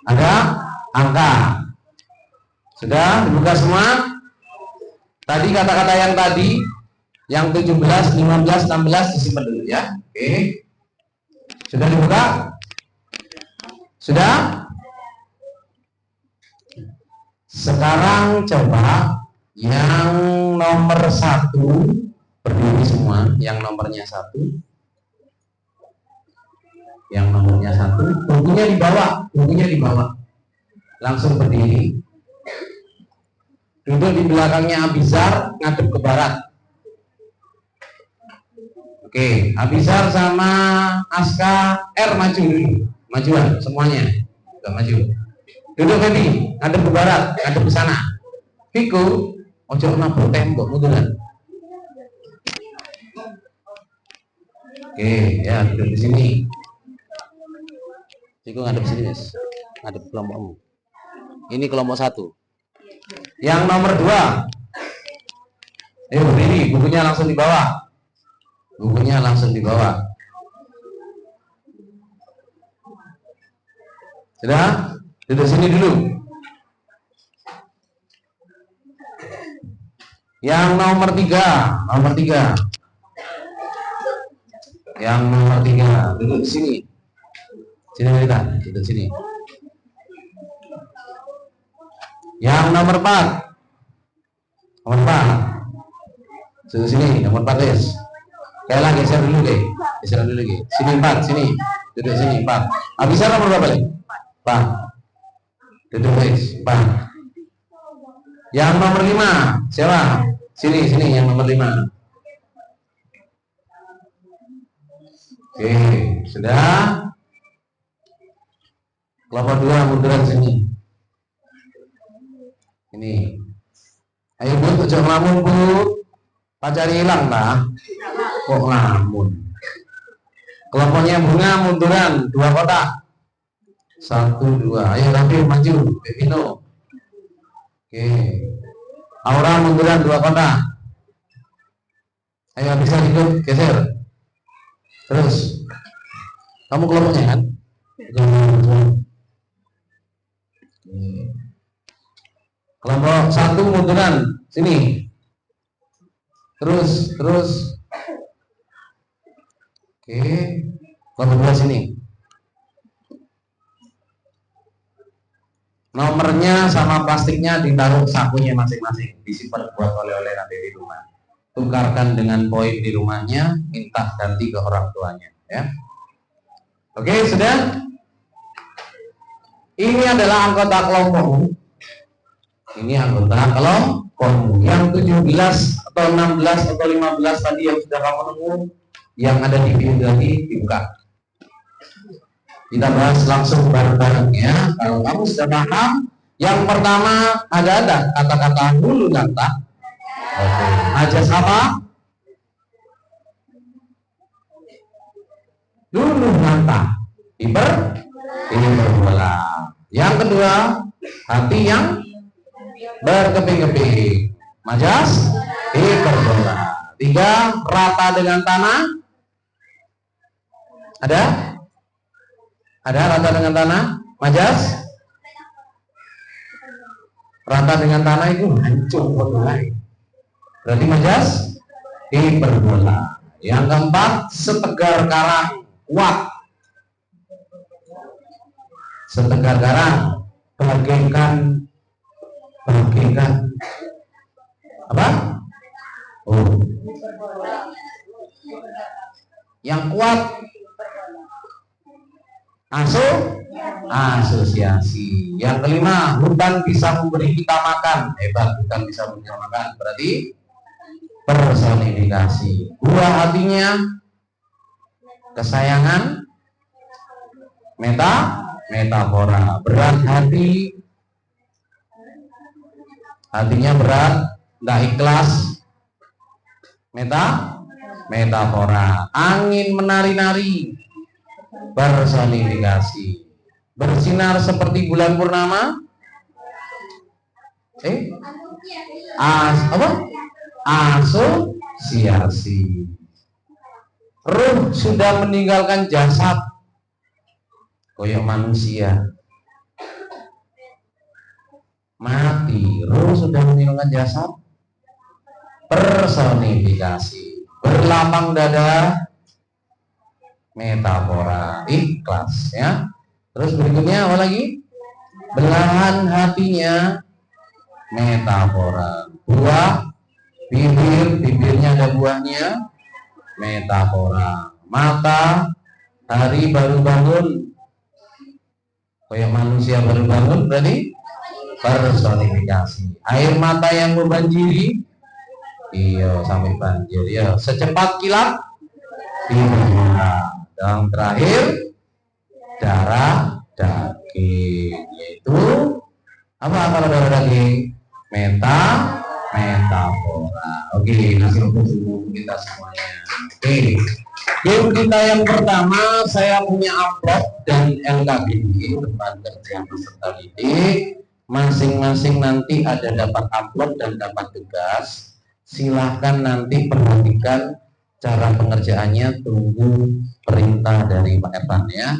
Ada angka. Sudah dibuka semua? Tadi kata-kata yang tadi, yang 17, 15, 16 disimpan dulu ya. Oke. Sudah dibuka? Sudah? Sekarang coba yang nomor 1 berdiri semua, yang nomornya 1. Yang nomornya 1, bukunya di bawah, bukunya di bawah. langsung berdiri. Duduk di belakangnya Abizar, ngadep ke barat. Oke, Abizar sama Aska R maju dulu. Majuan semuanya. Udah maju. Duduk Febi, ngadep ke barat, ngadep ke sana. Viko, ojo nabrak tembok munduran. Oke, ya duduk di sini. Viko ngadep sini, Mas. Ngadep kelompokmu. Ini kelompok 1. Yang nomor 2. Berdiri, bukunya langsung di bawah. Bukunya langsung di bawah. Sudah? Duduk sini dulu. Yang nomor 3, nomor 3. Yang nomor 3, duduk di sini. Sini kita, duduk sini. Yang nomor 4. Nomor 4. Duduk sini, nomor 4 guys. Kayaklah geser dulu deh. Geser dulu lagi. Sini 4, sini. Duduk sini 4. Abizar nomor berapa lagi? 4. Duduk guys, 4. Yang nomor 5, siapa? Sini, sini yang nomor 5. Oke, sudah. Kelompok 2 munduran sini. Ini. Ayo Bu, ojo ngelamun Bu. Pacari hilang tak? Kok ngelamun? Kelompoknya Bunga munduran 2 kotak. 1, 2. Ayo Rafi maju, Pepino. Oke. Aura munduran 2 kotak. Ayo bisa ikut, geser. Terus. Kamu kelompoknya kan? Kelompok 1 munduran sini. Terus. Oke. Kelompok 2 sini. Nomornya sama plastiknya ditaruh sakunya masing-masing, disimpan buat oleh-oleh nanti di rumah. Tukarkan dengan poin di rumahnya, minta ganti ke orang tuanya, ya. Oke, sudah. Ini adalah anggota kelompokmu. Ini anggota kelompokmu. Yang 17 atau 16 atau 15 tadi yang sudah kamu nemu, yang ada di video tadi dibuka. Kita bahas langsung bareng-bareng ya. Kalau kamu sudah paham, yang pertama ada kata-kata hulu nanta. Oke. Majas apa? Hulu nanta. Hiperbola. Yang kedua, hati yang berkeping-keping. Majas hiperbola. 3, rata dengan tanah. Ada rata dengan tanah? Majas? Rata dengan tanah itu hancur mulai. Berarti majas hiperbola. Yang keempat, setegar karang, kuat. Setegar karang, bagaikan apa? Oh. Yang kuat asosiasi. Yang kelima, hutan bisa memberi kita makan. Hebat, hutan bisa memberi kita makan. Berarti personifikasi. Buah hatinya kesayangan, metafora. Berat hati, hatinya berat, nggak ikhlas, metafora. Angin menari-nari, personifikasi. Bersinar seperti bulan purnama, asosiasi. Ruh sudah meninggalkan jasad, koyok manusia mati. Ruh sudah meninggalkan jasad, personifikasi. Berlapang dada, metafora. Ikhlas ya. Terus berikutnya apa lagi? Belahan hatinya, metafora. Buah, bibirnya ada buahnya, metafora. Mata, hari baru bangun, Kayak manusia baru bangun berarti personifikasi. Air mata yang membanjiri, iya sampai banjir ya. Secepat kilat tidak. Dan terakhir darah daging, yaitu apa kalau darah daging? Metafora. Oke, langsung untuk kita semuanya. Oke, game kita yang pertama, saya punya amplop dan LKBD tempat kerja peserta didik. Masing-masing nanti ada dapat amplop dan dapat tugas. Silahkan nanti perhatikan cara pengerjaannya, tunggu perintah dari Pak Ervan ya.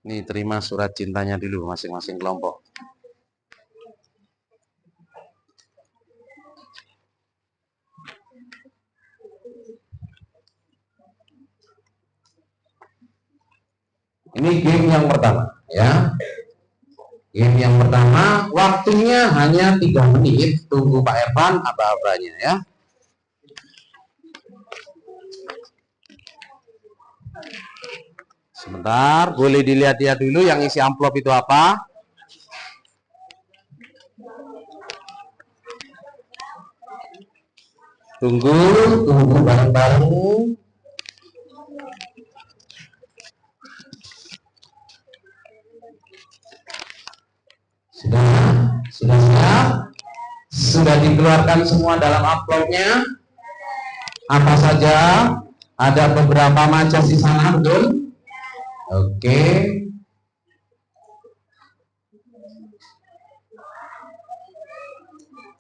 Nih, terima surat cintanya dulu masing-masing kelompok. Ini game yang pertama ya. Game yang pertama, waktunya hanya 3 menit. Tunggu Pak Ervan apa-apanya ya. Sebentar, boleh dilihat-lihat dulu yang isi amplop itu apa. Tunggu bareng-bareng. Sudah siap? Sudah dikeluarkan semua dalam amplopnya? Apa saja? Ada beberapa macam di sana, betul? Oke.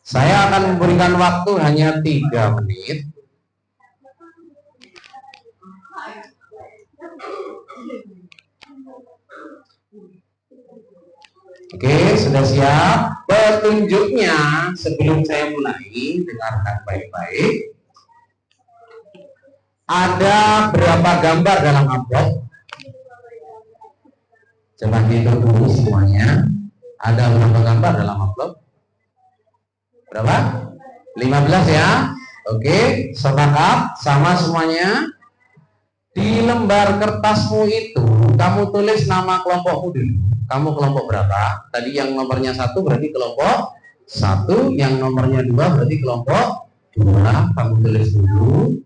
Saya akan memberikan waktu hanya 3 menit. Oke, sudah siap? Petunjuknya sebelum saya mulai, dengarkan baik-baik. Ada berapa gambar dalam amplop? Coba hitung dulu semuanya. Ada berapa gambar dalam amplop? Berapa? 15 ya. Oke, sepakat sama semuanya. Di lembar kertasmu itu kamu tulis nama kelompokmu dulu. Kamu kelompok berapa? Tadi yang nomornya 1 berarti kelompok 1, yang nomornya 2 berarti kelompok 2. Kamu tulis dulu.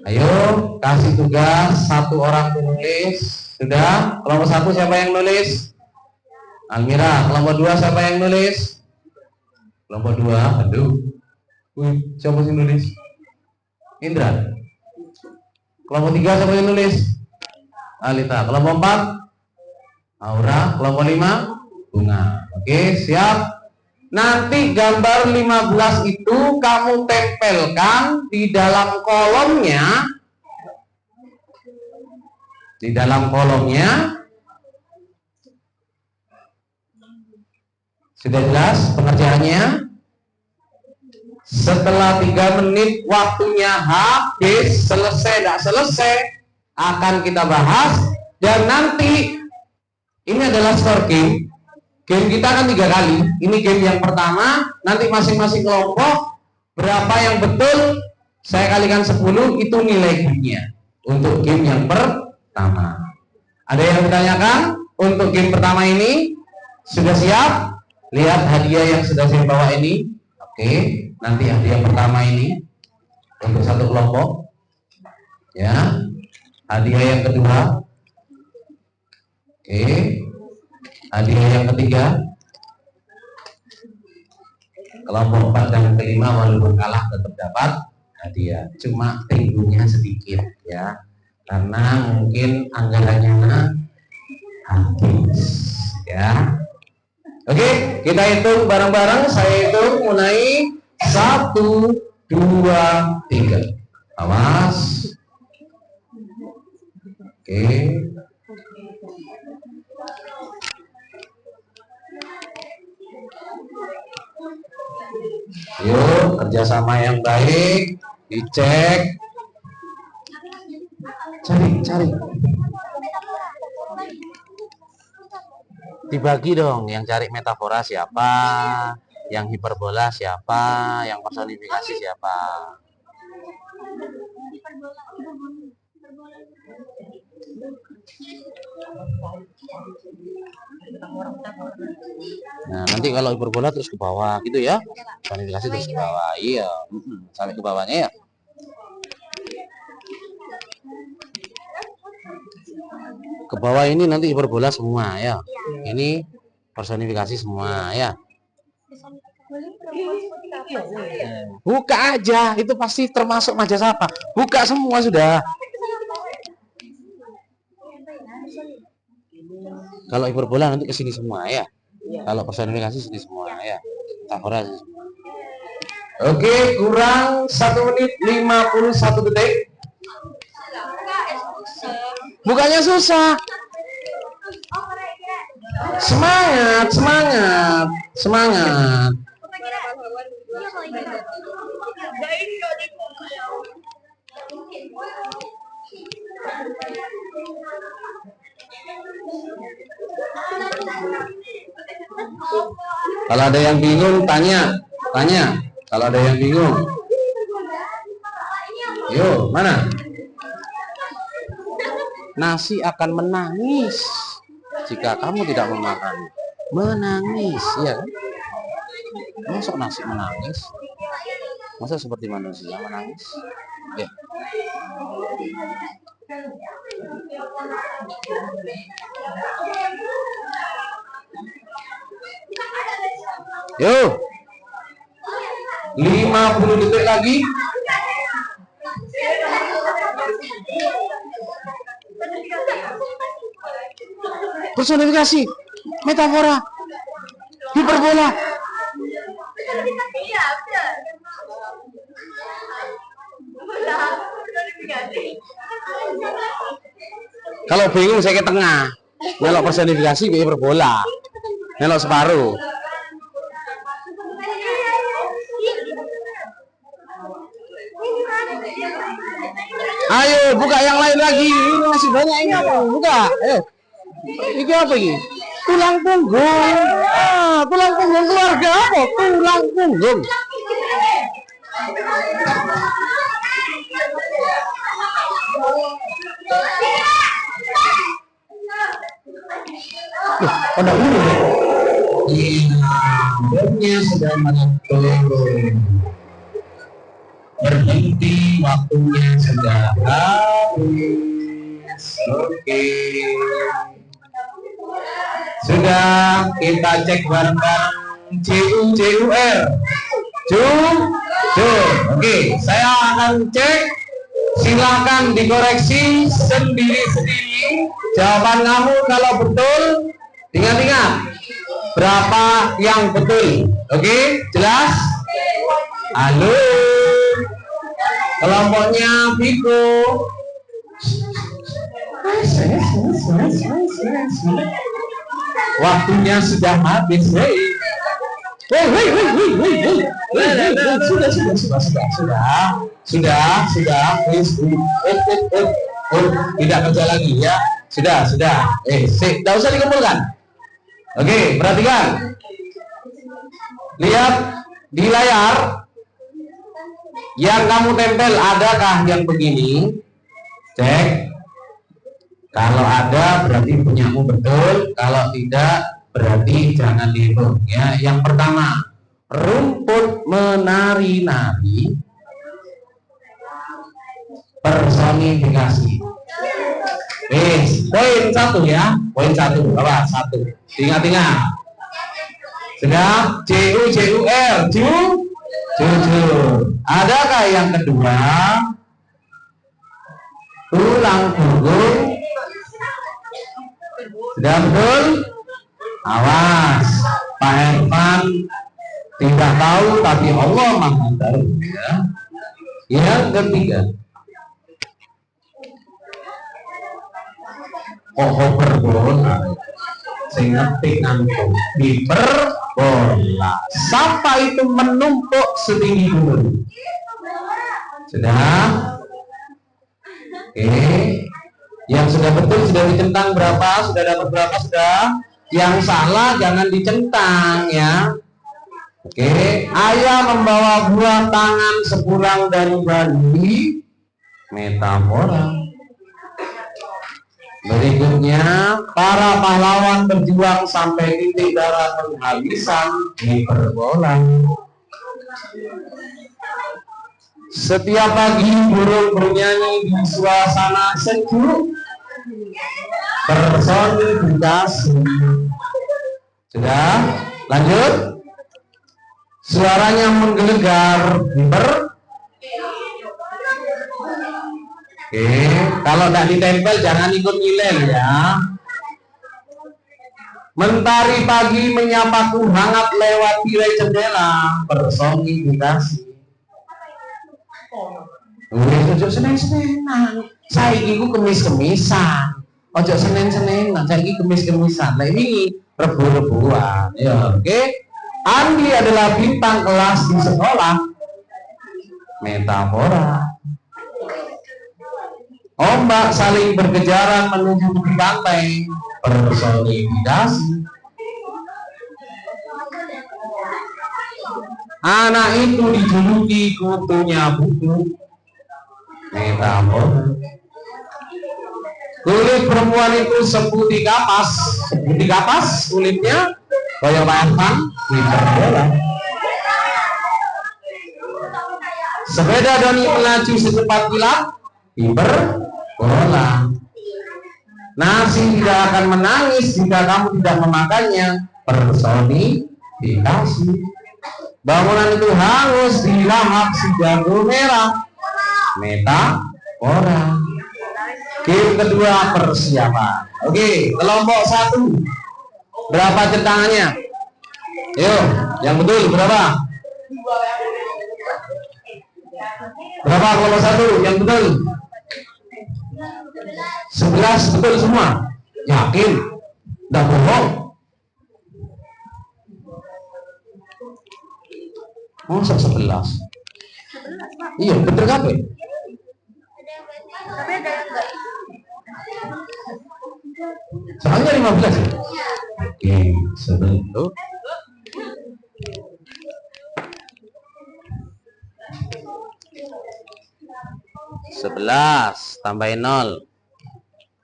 Ayo, kasih tugas 1 orang tulis. Sudah, kelompok 1 siapa yang nulis? Almira. Kelompok 2 siapa yang nulis? Kelompok 2, aduh. Siapa yang nulis? Indra. Kelompok 3 siapa yang nulis? Alita. Kelompok 4? Aura. Kelompok 5? Bunga. Oke, siap. Nanti gambar 15 itu kamu tempelkan di dalam kolomnya. Di dalam kolomnya. Sudah jelas pengerjaannya? Setelah 3 menit waktunya habis, selesai tidak selesai akan kita bahas. Dan nanti ini adalah skor game. Game kita kan 3 kali. Ini game yang pertama. Nanti masing-masing kelompok berapa yang betul saya kalikan 10, itu nilai gamenya untuk game yang pertama. Ada yang ditanyakan untuk game pertama ini? Sudah siap? Lihat hadiah yang sudah saya bawa ini. Oke, nanti hadiah pertama ini untuk 1 kelompok ya. Hadiah yang kedua. Oke, hadiah yang ketiga. Kelompok 4 dan kelima walaupun kalah tetap dapat hadiah, cuma tingginya sedikit ya, karena mungkin anggarannya habis ya. Oke, kita hitung bareng-bareng. Saya hitung mulai 1, 2, 3. Awas. Oke. Yuk, kerjasama yang baik, dicek. Cari. Dibagi dong, yang cari metafora siapa, yang hiperbola siapa, yang personifikasi siapa. Nah, nanti kalau hiperbola terus ke bawah gitu ya. Personifikasi terus ke bawah. Iya, sampai ke bawahnya ya. Ke bawah ini nanti hiperbola semua ya. Ini personifikasi semua ya. Buka aja, itu pasti termasuk Majas apa? Buka semua sudah. Kalau hiperbola nanti ke sini semua ya. Kalau personifikasi sini semua ya. Metafora sini semua. Oke, kurang 1 menit 51 detik. Bukanya susah. Semangat, semangat, semangat. Kalau ada yang bingung, tanya. Kalau ada yang bingung. Yo, mana? Nasi akan menangis jika kamu tidak memakan. Menangis, ya kan? Masa nasi menangis? Masa seperti manusia menangis? Ya. Yo, 50 detik lagi. Personifikasi, metafora, hiperbola. Kalau bingung saya ke tengah. Melok personifikasi ke hiperbola. Melok separuh. Ayo buka yang lain lagi. Ini masih banyak ini. Buka. Ayo. Ini apa ini? Tulang punggung. Tulang punggung keluarga apa? Tulang punggung. Pada dulu. Iya, sudah menentu. Berhenti, waktunya sudah habis. Oke. Sudah, kita cek bareng-bareng. CUR. Oke, saya akan cek. Silakan dikoreksi sendiri-sendiri. Jawaban kamu kalau betul, ingat-ingat berapa yang betul. Oke, jelas? Halo. Kelompoknya Viko. Waktunya sudah habis. Sudah. Tidak kerja lagi ya. Sudah. Tidak usah dikumpulkan. Oke, perhatikan. Lihat di layar. Yang kamu tempel, adakah yang begini? Cek. Kalau ada berarti punyamu betul. Kalau tidak berarti jangan dihitung ya. Yang pertama, rumput menari-nari. Personifikasi. Poin 1 ya. Poin 1. Apa? 1. Ingat-ingat. Sudah? CUR. Jujur. Adakah yang kedua? Tulang punggung. Sudah betul? Awas, Pak Irfan tidak tahu tapi Allah Maha tahu ya. Yang ketiga, hiperbola. Saya ngerti antum. Hiperbola. Sampai itu menumpuk setinggi gunung. Sudah? Oke. Yang sudah betul sudah dicentang berapa? Sudah dapat berapa? Sudah? Yang salah jangan dicentang ya. Oke. Ayah membawa buah tangan sepulang dari Bali. metafora. Berikutnya, para pahlawan berjuang sampai titik darah penghabisan, hiperbola. Setiap pagi burung bernyanyi di suasana sejuk, personifikasi. Sudah? Lanjut. Suaranya menggelegar, Oke, kalau tidak ditempel jangan ikut nyilel ya. Mentari pagi menyapaku hangat lewat tirai jendela, personifikasi. Ojo senen-senenan, saiki ku kemis-kemisan. Ojo senen-senenan, saiki kemis-kemisan. Nah ini rebu-rebuan. Ya, oke. Andi adalah bintang kelas di sekolah, metafora. Ombak saling berkejaran menuju tepi pantai, personifikasi. Anak itu dijuluki kutunya buku, metafora. Kulit perempuan itu seputih kapas kulitnya kayak papan, hiperbola. Sepeda doni melaju secepat kilat, hiperbola. Nasi tidak akan menangis jika kamu tidak memakannya, personifikasi. Bangunan itu hangus di lahap si jago merah, metafora. Game kedua, persiapan. Oke, kelompok 1 berapa centangannya? Yuk, yang betul berapa? Berapa kelompok 1 yang betul? 11 betul semua? Yakin? Udah bohong? Oh, 11. Iya, betul kabeh. Soalnya 15 ya? Oke, sebentar. 11 tambahin 0.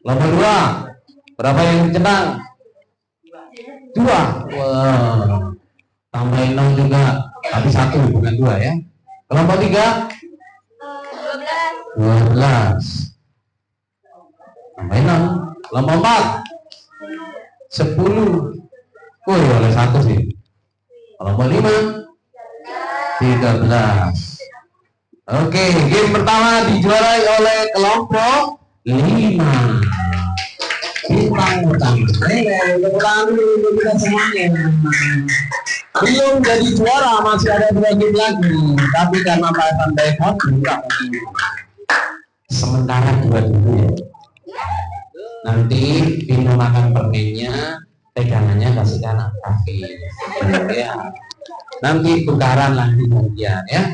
Kelompok 2 berapa yang dicentang? 2. Wow. Tambahin 0 juga, tapi 1 bukan 2 ya. Kelompok 3 12. Tambahin 0. Kelompok 4 10. Oh ya, oleh 1 sih. Kelompok 5 13. Oke, game pertama dijuarai oleh kelompok 5. Bintang pertama. Tepuk dulu kita semuanya. Belum jadi juara, masih ada 2 game lagi. Tapi karena Pak Evan Daihot sementara 2 dulu ya. Nanti Vino makan permennya, pegangannya kasihkan kaki. Ya. Nanti tukaran lagi kemudian ya.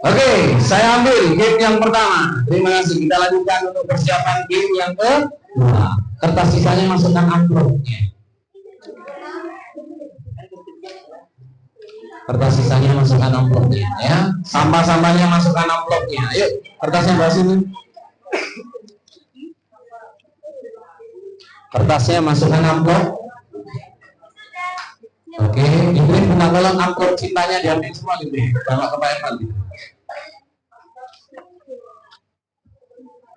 Oke, saya ambil game yang pertama. Terima kasih. Kita lanjutkan untuk persiapan game yang kedua. Kertas sisanya masukkan amplopnya. Kertas sisanya masukkan amplopnya ya. Sampah-sampahnya masukkan amplopnya. Ayo, kertasnya bawa sini. Kertasnya masukkan amplop. Oke, ini minta tolong amplop cintanya diambil semua gitu. Bawa ke Pak Evan.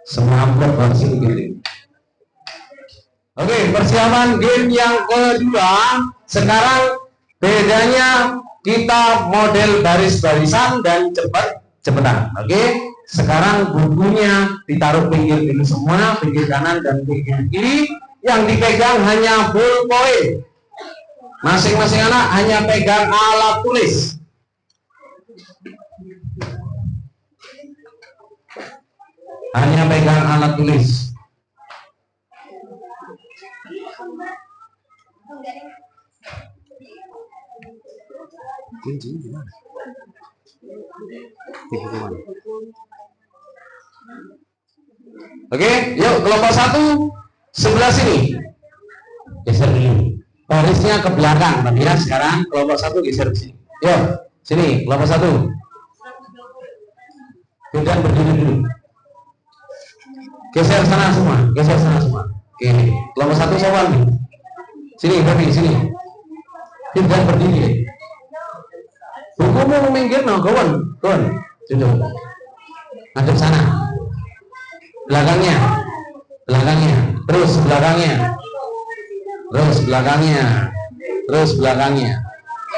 Semua amplop bawa sini gitu. Oke, persiapan game yang kedua. Sekarang bedanya kita model baris-barisan dan cepat-cepatan. Oke, sekarang bukunya ditaruh pinggir ini semua, pinggir kanan dan pinggir kiri. Yang dipegang hanya ballpoint. Masing-masing anak hanya pegang alat tulis. Hanya pegang alat tulis. Kunci gimana? Oke, yuk kelompok 1 sebelah sini. Geser dulu. Barisnya ke belakang, tapi ya sekarang kelompok 1 geser ke sini. Yuk, sini kelompok 1. Kemudian berdiri dulu. Geser sana semua, geser sana semua. Oke, kelompok 1 siapa nih? Sini, Babi, sini. Kemudian berdiri. Bukumu minggir, no, kawan. Duduk. Ngadep sana. Belakangnya. Terus belakangnya.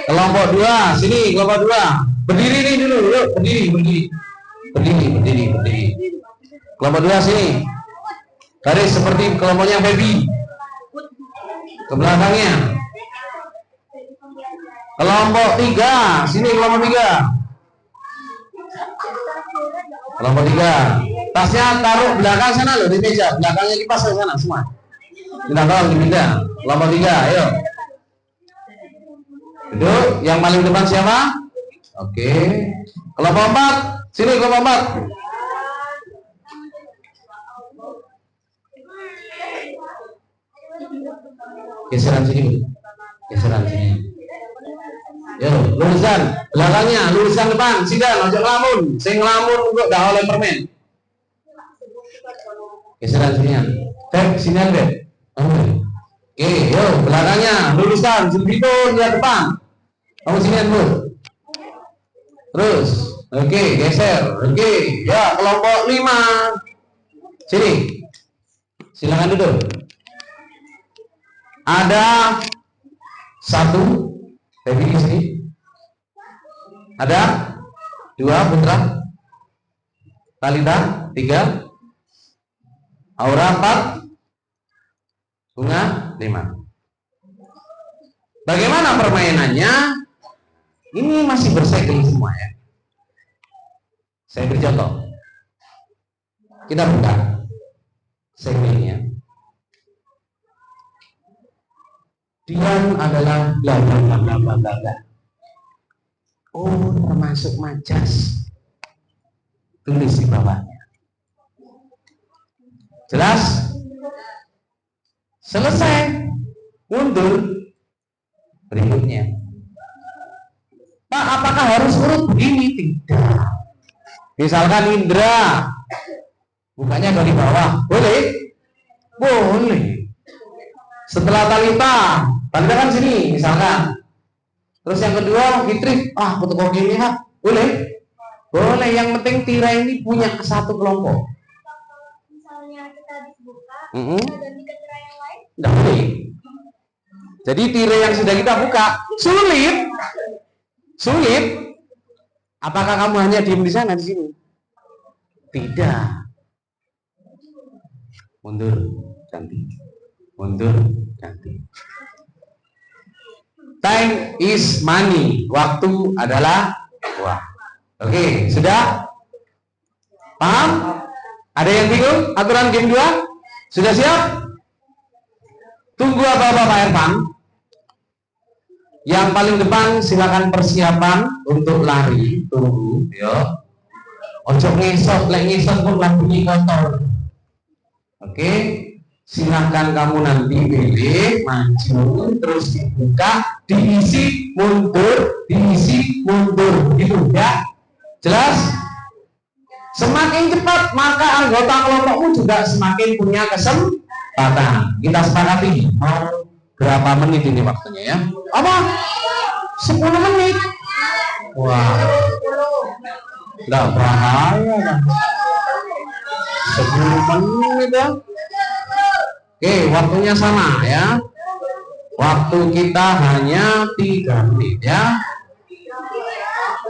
Kelompok 2, sini kelompok 2. Berdiri nih dulu, yuk, berdiri. Kelompok 2 sini. Garis seperti kelompoknya Baby. Ke belakangnya. Kelompok 3, sini kelompok 3. Kelompok 3. Tasnya taruh belakang sana loh, di meja. Belakangnya kipas ke sana semua. Tidak tolong dipindah. Kelompok 3, ayo. Duduk, yang paling depan siapa? Oke. Kelompok 4, sini kelompok 4. Geseran sini. Yo, lulusan belakangnya, lulusan depan, sidang, ojo ngelamun. Sing ngelamun kok dah oleh permen. Geseran sini. Sini Beb. Oke, yo belakangnya, lulusan, sempitun dia depan. Kamu sini Bu. Terus, oke, geser. Oke, ya kelompok 5. Sini. Silakan duduk. Ada 1 Baby di sini. Ada 2 Putra. Talita 3. Aura 4. Bunga 5. Bagaimana permainannya? Ini masih bersegel semua ya. Saya beri contoh. Kita buka segelnya. Dian adalah bla bla bla bla bla bla. Oh, termasuk majas. Tulis di bawahnya. Jelas? Selesai. Mundur. Berikutnya. Pak, apakah harus urut begini? Tidak. Misalkan Indra. Bukanya dari bawah. Boleh? Boleh. Setelah Talita kan sini misalkan. Terus yang kedua Fitri, fotokopi ini boleh? Boleh, yang penting tirai ini punya satu kelompok. Misalnya kita dibuka, kita ganti ke tirai yang lain? Tidak boleh. Jadi tirai yang sudah kita buka sulit. Apakah kamu hanya diem di sana di sini? Tidak. Mundur, ganti. Time is money. Waktu adalah uang. Oke, sudah? Paham? Ada yang bingung? Aturan game 2? Sudah siap? Tunggu apa-apa Pak Ervan? Yang paling depan silakan persiapan untuk lari. Tunggu, yo. Ojo ngesot, lek ngesot pun lagunya kotor. Oke. Silahkan kamu nanti pilih, maju, terus dibuka, diisi, mundur, gitu ya. Jelas? Semakin cepat maka anggota kelompokmu juga semakin punya kesempatan. Kita sepakati mau berapa menit ini waktunya ya? Apa? 10 menit. Wah, nggak bahaya kan? 10 menit ya. Oke, waktunya sama ya. Waktu kita hanya 3 menit ya.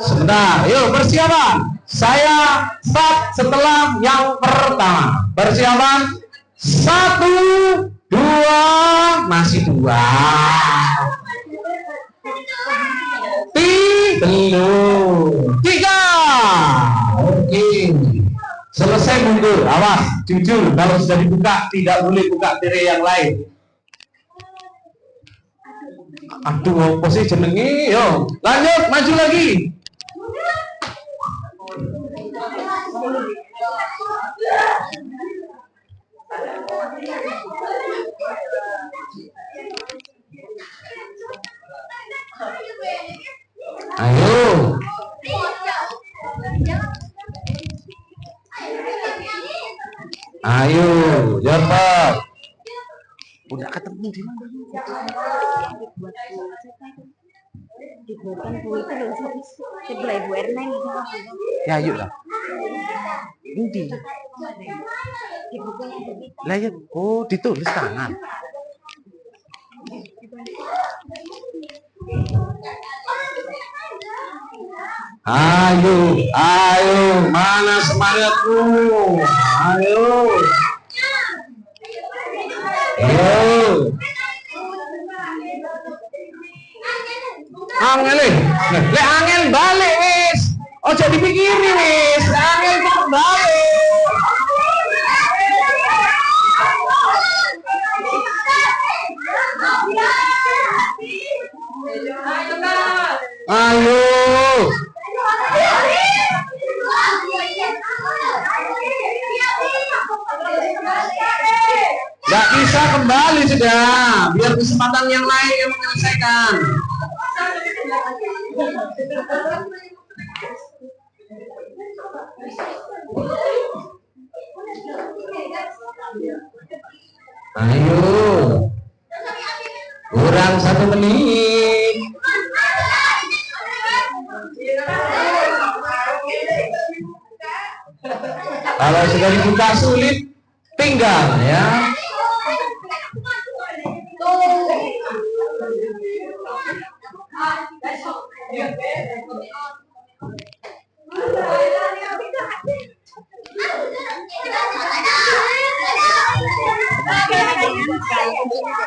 Sebentar, yuk persiapan. Saya start setelah yang pertama. Persiapan 1, 2, masih 2. Belum. 3. Oke. Selesai mundur, awas, jujur kalau sudah dibuka tidak boleh buka tirai yang lain. Aduh, apa sih jenengi? Yo, lanjut, maju lagi. Ayo. Dibuatkan bu itu loh sebelah ibu Erna ini. Ya yuk lah. Ini Di bukunya ada kita. lah ya. Oh ditulis tangan. Ayo, ayo, mana semangatmu? Ayo. Ayo. Angel le angel balik wis. Ojo dipikiri wis, angel cepet balik. Ayo. Gak bisa kembali sudah, biar kesempatan yang lain yang menyelesaikan. Ayo, kurang 1 menit. Kalau sudah dibuka sulit, tinggal ya.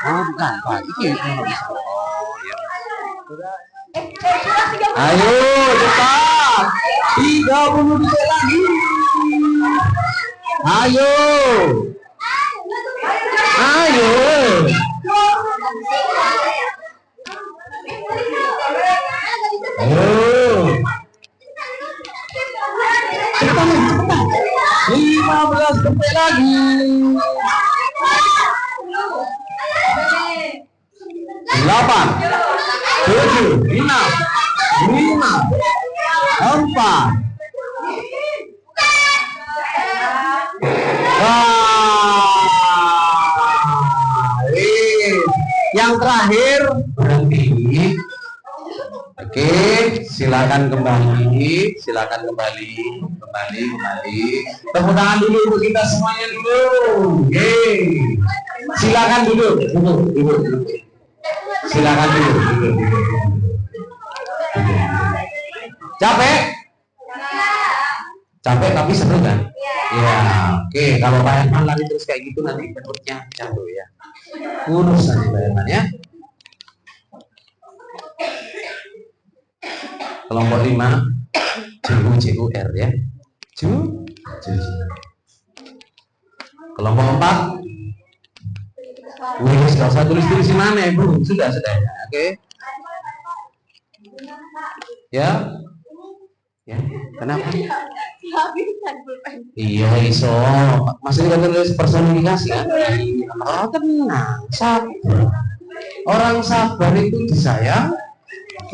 Oh bukan Pak, ini ayo cepat, 30 detik lagi. Ayo, ayo. Ayo. Cepat, cepat. 15 detik lagi. 8, 7, 6, 5, 4. Yang terakhir berhenti. Oke, silakan kembali, kembali. Tepuk tangan dulu untuk kita semuanya dulu. Oke, silakan duduk. Silakan duduk. Capek? Capek tapi seru kan? Ya, oke. Kalau Pak Herman lari terus kayak gitu nanti perutnya jatuh ya. Urus nanti Pak Herman ya. Kelompok 5 JUR ya. Kelompok 4 wih, gak usah tulis-tulis di mana Ibu. Sudah ya. Oke. Ya. Ya, kenapa? Iya iso. Masih kan tulis personifikasi kan? Oh tenang, sabar. Orang sabar itu disayang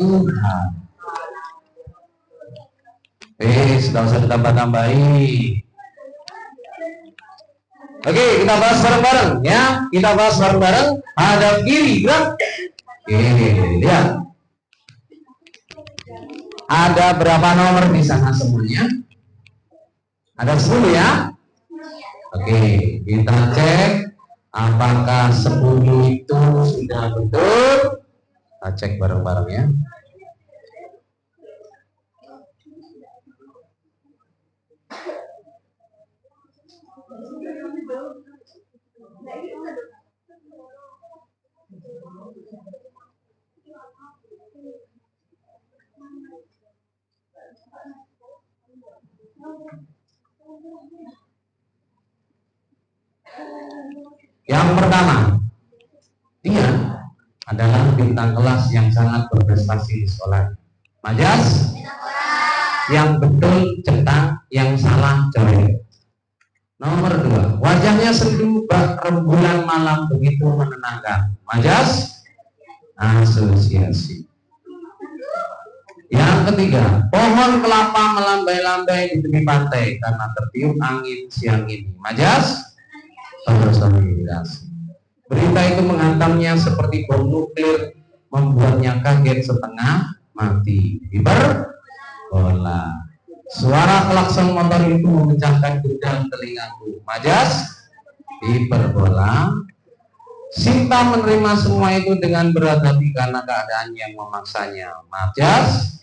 Tuhan. Sudah usah ditambah-tambahi. Oke, kita bahas bareng-bareng ya. Kita bahas bareng-bareng. Hadap kiri, gerak. Lihat. Ada berapa nomor di sana semuanya? Ada 10 ya? Oke, kita cek apakah 10 itu sudah betul. Kita cek bareng-bareng ya. Yang pertama, dia adalah bintang kelas yang sangat berprestasi di sekolah. Majas? Yang betul centang, yang salah coret. Nomor 2, wajahnya sendu bak rembulan malam begitu menenangkan. Majas? Asosiasi. Yang ketiga, pohon kelapa melambai-lambai di tepi pantai karena tertiup angin siang ini. Majas? Personifikasi. Berita itu menghantamnya seperti bom nuklir, membuatnya kaget setengah mati. Hiperbola. Suara klakson motor itu memecahkan gendang telingaku. Majas. Hiperbola. Sinta menerima semua itu dengan berat hati karena keadaan yang memaksanya. Majas.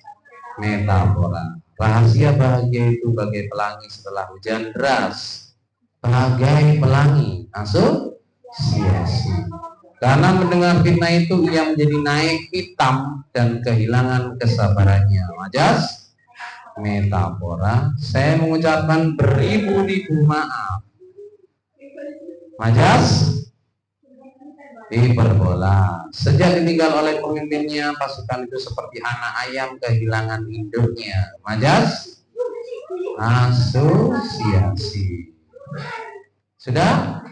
Metafora. Rahasia bahagia itu bagai pelangi setelah hujan deras. Bagai pelangi. Asosiasi. Karena mendengar fitnah itu ia menjadi naik hitam dan kehilangan kesabarannya. Majas. Metafora. Saya mengucapkan beribu-ribu maaf. Majas. Hiperbola. Sejak ditinggal oleh pemimpinnya, pasukan itu seperti anak ayam kehilangan induknya. Majas. Asosiasi. Sudah?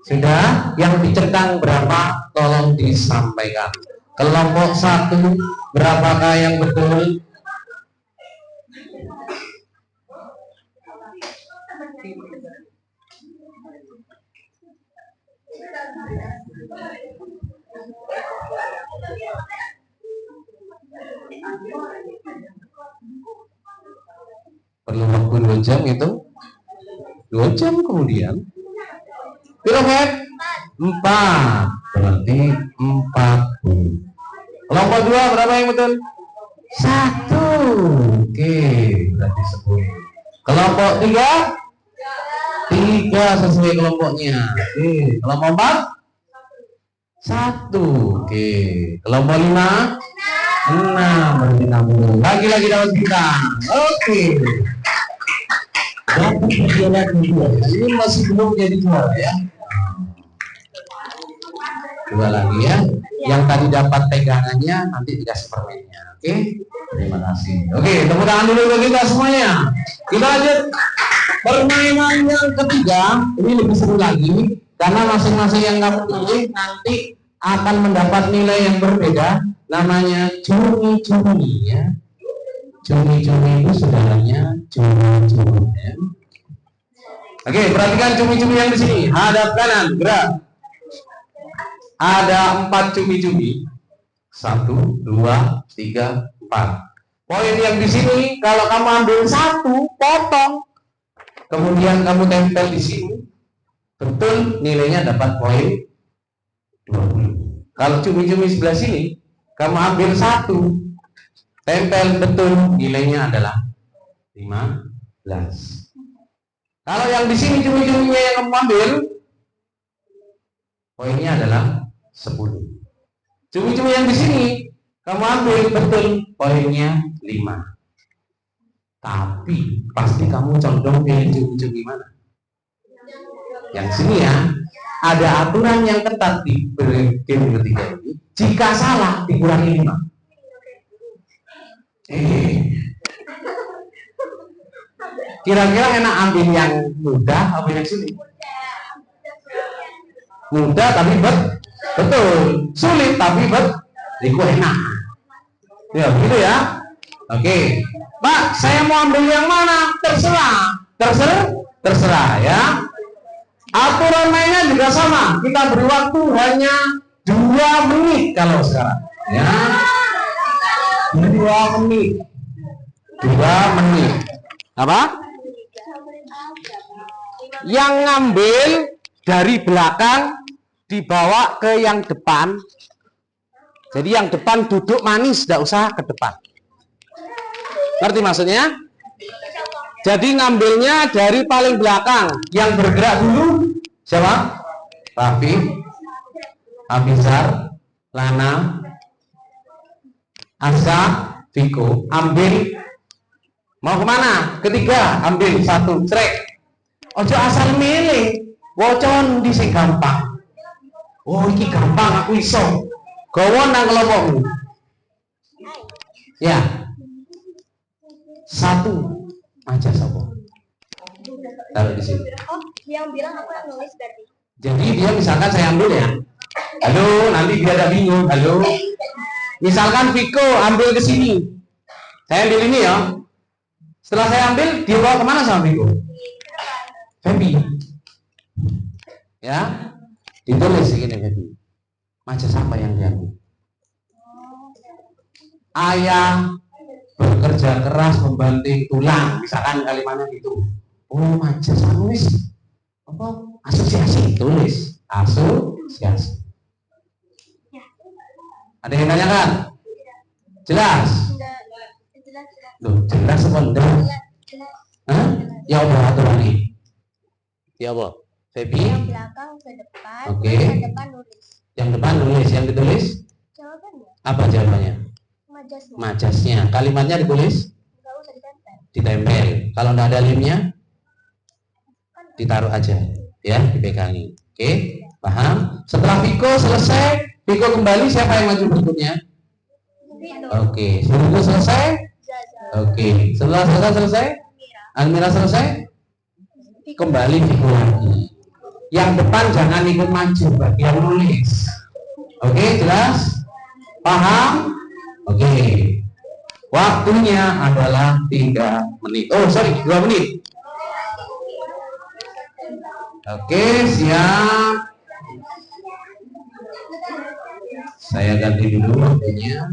Sudah? Yang dicekang berapa? Tolong disampaikan. Kelompok 1 berapakah yang betul? Perlu waktu 2 jam itu? 2 jam kemudian kilometer 4 berarti 40. Kelompok 2 berapa yang betul? 1. Oke, berarti 10. Kelompok 3 sesuai kelompoknya. Oke, kelompok 4 1. Oke, kelompok 5 6 berarti 60. Lagi-lagi dapat bintang. Oke. Ini masih belum jadi juara ya. 2 lagi ya. Yang tadi dapat pegangannya nanti dikasih permennya. Oke. Terima kasih. Oke, tepuk tangan dulu bagi kita semuanya. Kita lanjut permainan yang ketiga. Ini lebih seru lagi karena masing-masing yang kamu pilih nanti akan mendapat nilai yang berbeda. Namanya cumi-cumi ya. Cumi-cumi itu saudaranya cumi-cumi ya. Oke, perhatikan cumi-cumi yang di sini. Hadap kanan, gerak. Ada 4 cumi-cumi. 1, 2, 3, 4. Poin yang di sini kalau kamu ambil 1, potong. Kemudian kamu tempel di sini. Betul, nilainya dapat poin 20. Kalau cumi-cumi sebelah sini, kamu ambil 1, tempel betul, nilainya adalah 15. Kalau yang di sini cumi-cuminya yang kamu ambil, poinnya adalah 10. Cumi-cumi yang di sini kamu ambil betul, poinnya 5. Tapi pasti kamu condong pilih cumi-cumi mana? Yang sini ya. Ada aturan yang ketat di game ketiga ini. Jika salah dikurangi 5. Kira-kira enak ambil yang mudah apa yang sulit? Mudah tapi betul. Sulit tapi itu enak. Ya begitu ya. Oke. Pak, saya mau ambil yang mana? Terserah ya. Aturan mainnya juga sama. Kita beri waktu hanya 2 menit kalau sekarang. Ya. 2 menit. 2 menit. Apa? Yang ngambil dari belakang dibawa ke yang depan. Jadi yang depan duduk manis, tidak usah ke depan. Ngerti maksudnya? Jadi ngambilnya dari paling belakang. Yang bergerak dulu siapa? Raffi, Abizar, Lana, Asa, Viko. Ambil. Mau kemana? Ketiga, ambil 1, trek. Ojo asal milih. Wocon di sing gampang. Oh, ini gampang aku iso. Gawon nang kelompokmu. Ya. 1 aja sopo. Taruh di sini. Oh, yang bilang aku yang nulis tadi. Jadi dia misalkan saya ambil ya. Halo, nanti dia ada bingung. Halo. Misalkan Viko ambil ke sini. Saya ambil ini ya. Setelah saya ambil, dia bawa kemana sama Viko? Happy. Ya. Ditulis ini Baby. Majas apa yang diambil? Ayah bekerja keras membanting tulang, misalkan kalimatnya gitu. Oh, majas nulis apa? Asosiasi, tulis asosiasi. Ada yang tanyakan? Jelas? Loh, jelas apa enggak? Hah? Ya Allah, aturan ini. Ya Allah, Baby. Yang belakang ke depan, Oke. yang depan nulis. Yang depan nulis, yang ditulis? Jawabannya Apa jawabannya? majasnya. Majasnya. Kalimatnya ditulis? Enggak usah ditempel. Ditempel. Kalau tidak ada limnya, ditaruh aja, ya, dipegangi. Oke, paham? Setelah Viko selesai, Viko kembali, siapa yang maju berikutnya? Oke, Viko selesai? Oke, setelah selesai, Almira selesai? Kembali Viko lagi. Yang depan jangan ikut maju, bagian nulis. Oke, jelas? Paham? Oke. Waktunya adalah 3 menit. Oh, sorry, 2 menit. Oke, siap. Saya ganti dulu waktunya.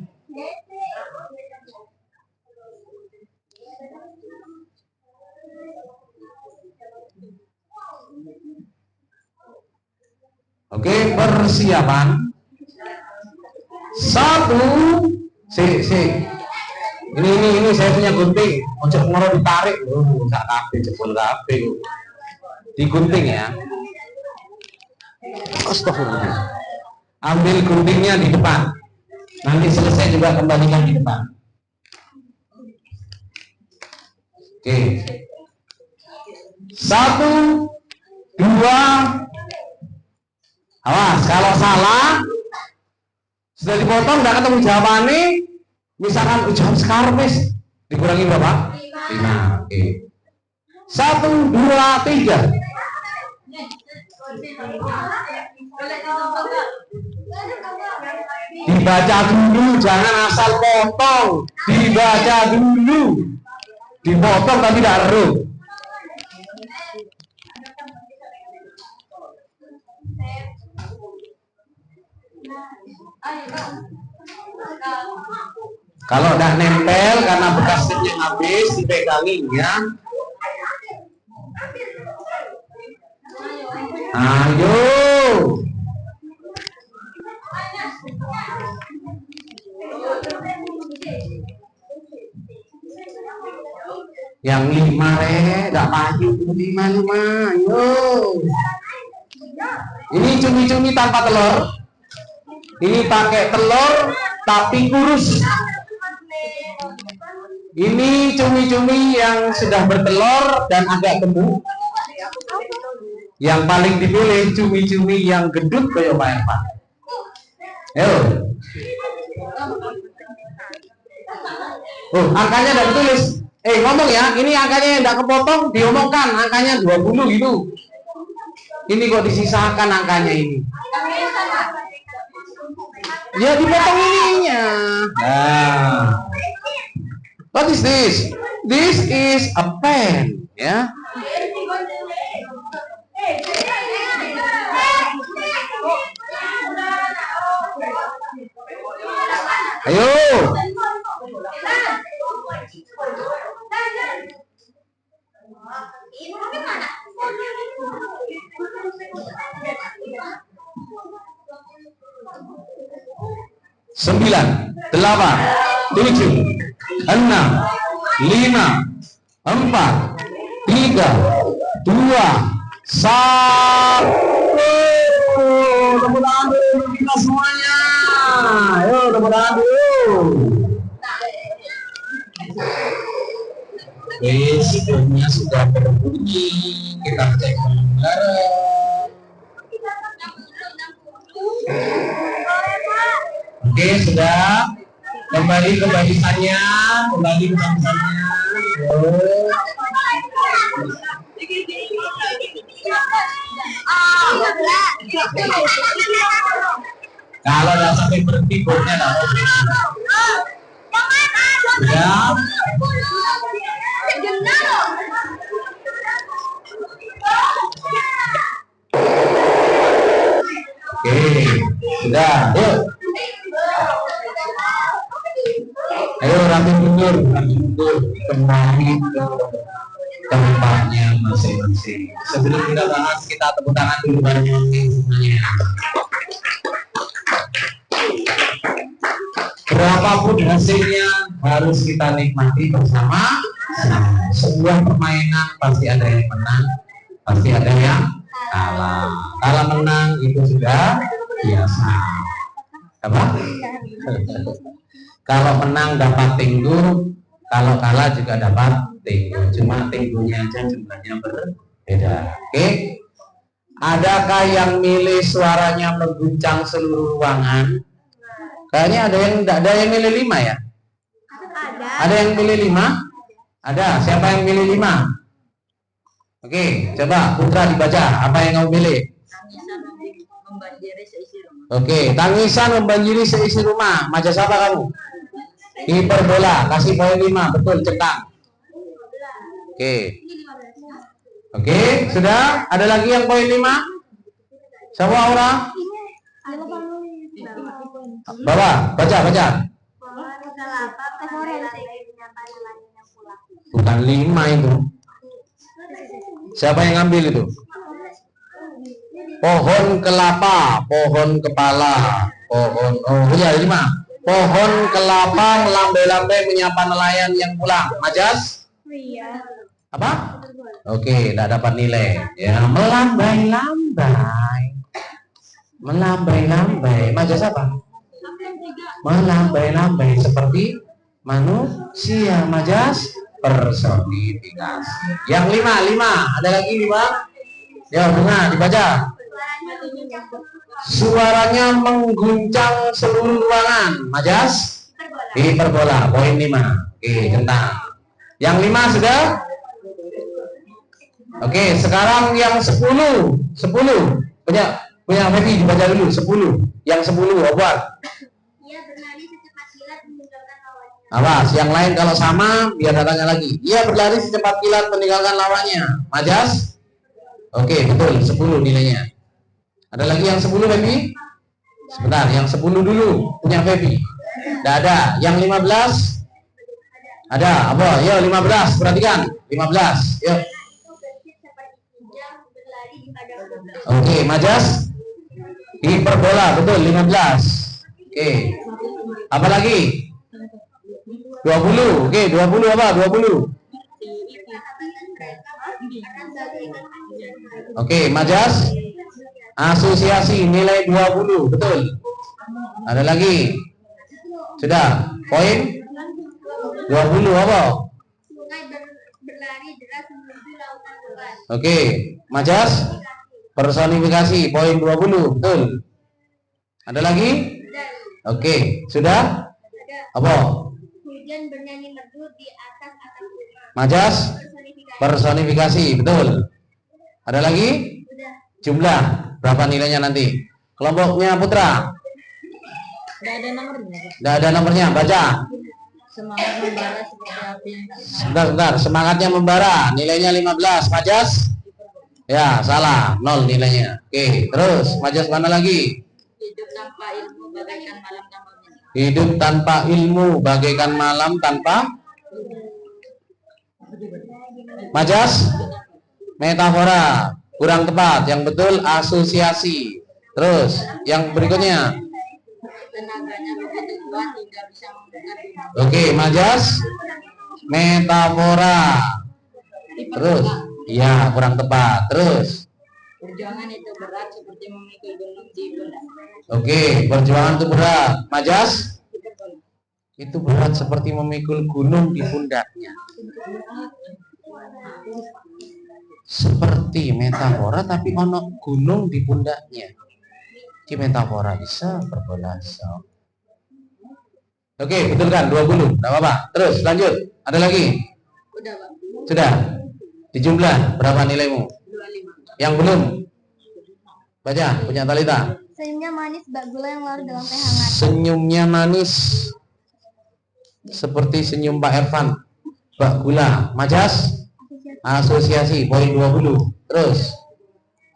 Oke, persiapan. 1. Ini saya punya gunting. Ojo ngoro ditarik. Enggak kabeh jebol kabeh. Digunting ya. Astagfirullah. Ambil guntingnya di depan. Nanti selesai juga kembalikan di depan. Oke. 1, 2. Awas, kalau salah sudah dipotong, tidak ketemu jawabannya. Misalkan jawab sekarang dikurangi berapa? 5. Oke. 1, 2, 3. Dibaca dulu, jangan asal potong. Dibaca dulu. Dipotong tapi tidak eruh. Kalau udah nempel karena bekas setnya habis, dipegangin ya. Ayo. Yang 5 enggak payu 5. Ayo. Ini cumi-cumi tanpa telur. Ini pakai telur tapi kurus. Ini cumi-cumi yang sudah bertelur dan agak gemuk. Yang paling dipilih cumi-cumi yang gendut kayak Pak Ervan. Ayo. Oh, angkanya udah ditulis. Ngomong ya, ini angkanya yang tidak kepotong, diomongkan angkanya 20 gitu. Ini kok disisakan angkanya ini. Ya dipotong ininya. Nah. What is this? This is a pen, ya. Ayo. Sembilan, 8, 7, 6, 5, 4, 3, 2, 1. Tepuk tangan dulu kita semuanya. Ayo tepuk tangan dulu. Videonya sudah berbunyi. Kita cek bareng. Oke, sudah. Kembali ke barisannya. Kalau udah sampai berhenti botnya sudah. Ayo rapi mundur kembali ke tempatnya masing-masing. Sebelum kita bahas, kita tepuk tangan dulu bareng-bareng semuanya. Berapapun hasilnya harus kita nikmati bersama. Sebuah permainan pasti ada yang menang, pasti ada yang kalah. Kalau menang itu sudah biasa. Apa? Kalau menang dapat tinggu, kalau kalah juga dapat tinggu. Cuma tinggunya aja jumlahnya berbeda. Oke? Adakah yang milih suaranya mengguncang seluruh ruangan? Kayaknya ada yang milih 5 ya? Ada yang milih 5? Ada. Siapa yang milih 5? Oke, coba Putra dibaca. Apa yang kamu pilih? Oke, tangisan membanjiri seisi rumah. Majas apa kamu? Hiperbola. Kasih poin 5. Betul, centang. Oke, sudah? Ada lagi yang poin 5? Siapa orang? Baca. Bukan 5 itu. Siapa yang ngambil itu? Pohon kelapa, pohon kepala, pohon. Oh iya 5. Pohon kelapa melambai-lambai menyapa nelayan yang pulang. Majas? Apa? Oke, tidak dapat nilai. Ya, melambai-lambai. Majas apa? Melambai-lambai seperti manusia. Majas personifikasi. Yang 5. Ada lagi 5? Ya, Bunga dibaca. Suaranya mengguncang seluruh ruangan. Majas? Hiperbola. Poin 5. Oke, centang. Yang 5 sudah? Oke, sekarang yang 10. Punya Febi dibaca dulu 10. Yang 10 obat. Ia berlari secepat kilat meninggalkan lawannya. Awas, yang lain kalau sama biar datanya lagi. Ia berlari secepat kilat meninggalkan lawannya. Majas? Oke, betul 10 nilainya. Ada lagi yang 10 Febi? Sebentar, yang 10 dulu punya Febi. Tidak ada. Yang 15? Ada. Apa? Yo 15, perhatikan. 15. Yuk. Oke, Majas? Hiperbola, betul 15. Oke. Apa lagi? 20. Oke, 20 apa? 20. Oke, Majas? Asosiasi nilai 20, betul. Ada lagi? Sudah. Poin? 20 apa? Berlari deras menuju lautan lepas. Oke, Majas? Personifikasi poin 20, betul. Ada lagi? Oke, sudah? Apa? Hujan bernyanyi merdu di atas atap rumah. Majas? Personifikasi, betul. Ada lagi? Jumlah, berapa nilainya nanti? Kelompoknya Putra? Tidak ada nomornya, baca. Semangat membara seperti api. Sebentar, semangatnya membara, nilainya 15. Majas? Ya, salah, 0 nilainya. Oke, terus Majas mana lagi? Hidup tanpa ilmu bagaikan malam tanpa mimpi. Hidup tanpa ilmu bagaikan malam tanpa. Majas? Metafora, kurang tepat. Yang betul asosiasi. Terus yang berikutnya. Tenaganya begitu kuat hingga bisa membongkar bumi. Oke, Majas? Metafora. Terus, ya kurang tepat. Terus, Perjuangan itu berat seperti memikul gunung di pundak. oke, perjuangan itu berat. Majas? Itu berat seperti memikul gunung di pundaknya. Seperti metafora tapi ono gunung di pundaknya. Ini metafora bisa berbahasa. Oke, betul kan? 20. Enggak apa-apa. Terus lanjut. Ada lagi? Udah, Pak. Sudah. Dijumlah berapa nilaimu? 25. Yang belum? Baca, punya Talita. Senyumnya manis bak gula yang larut dalam teh hangat. Senyumnya manis seperti senyum Pak Ervan. Bak gula. Majas? Asosiasi poin 20. Terus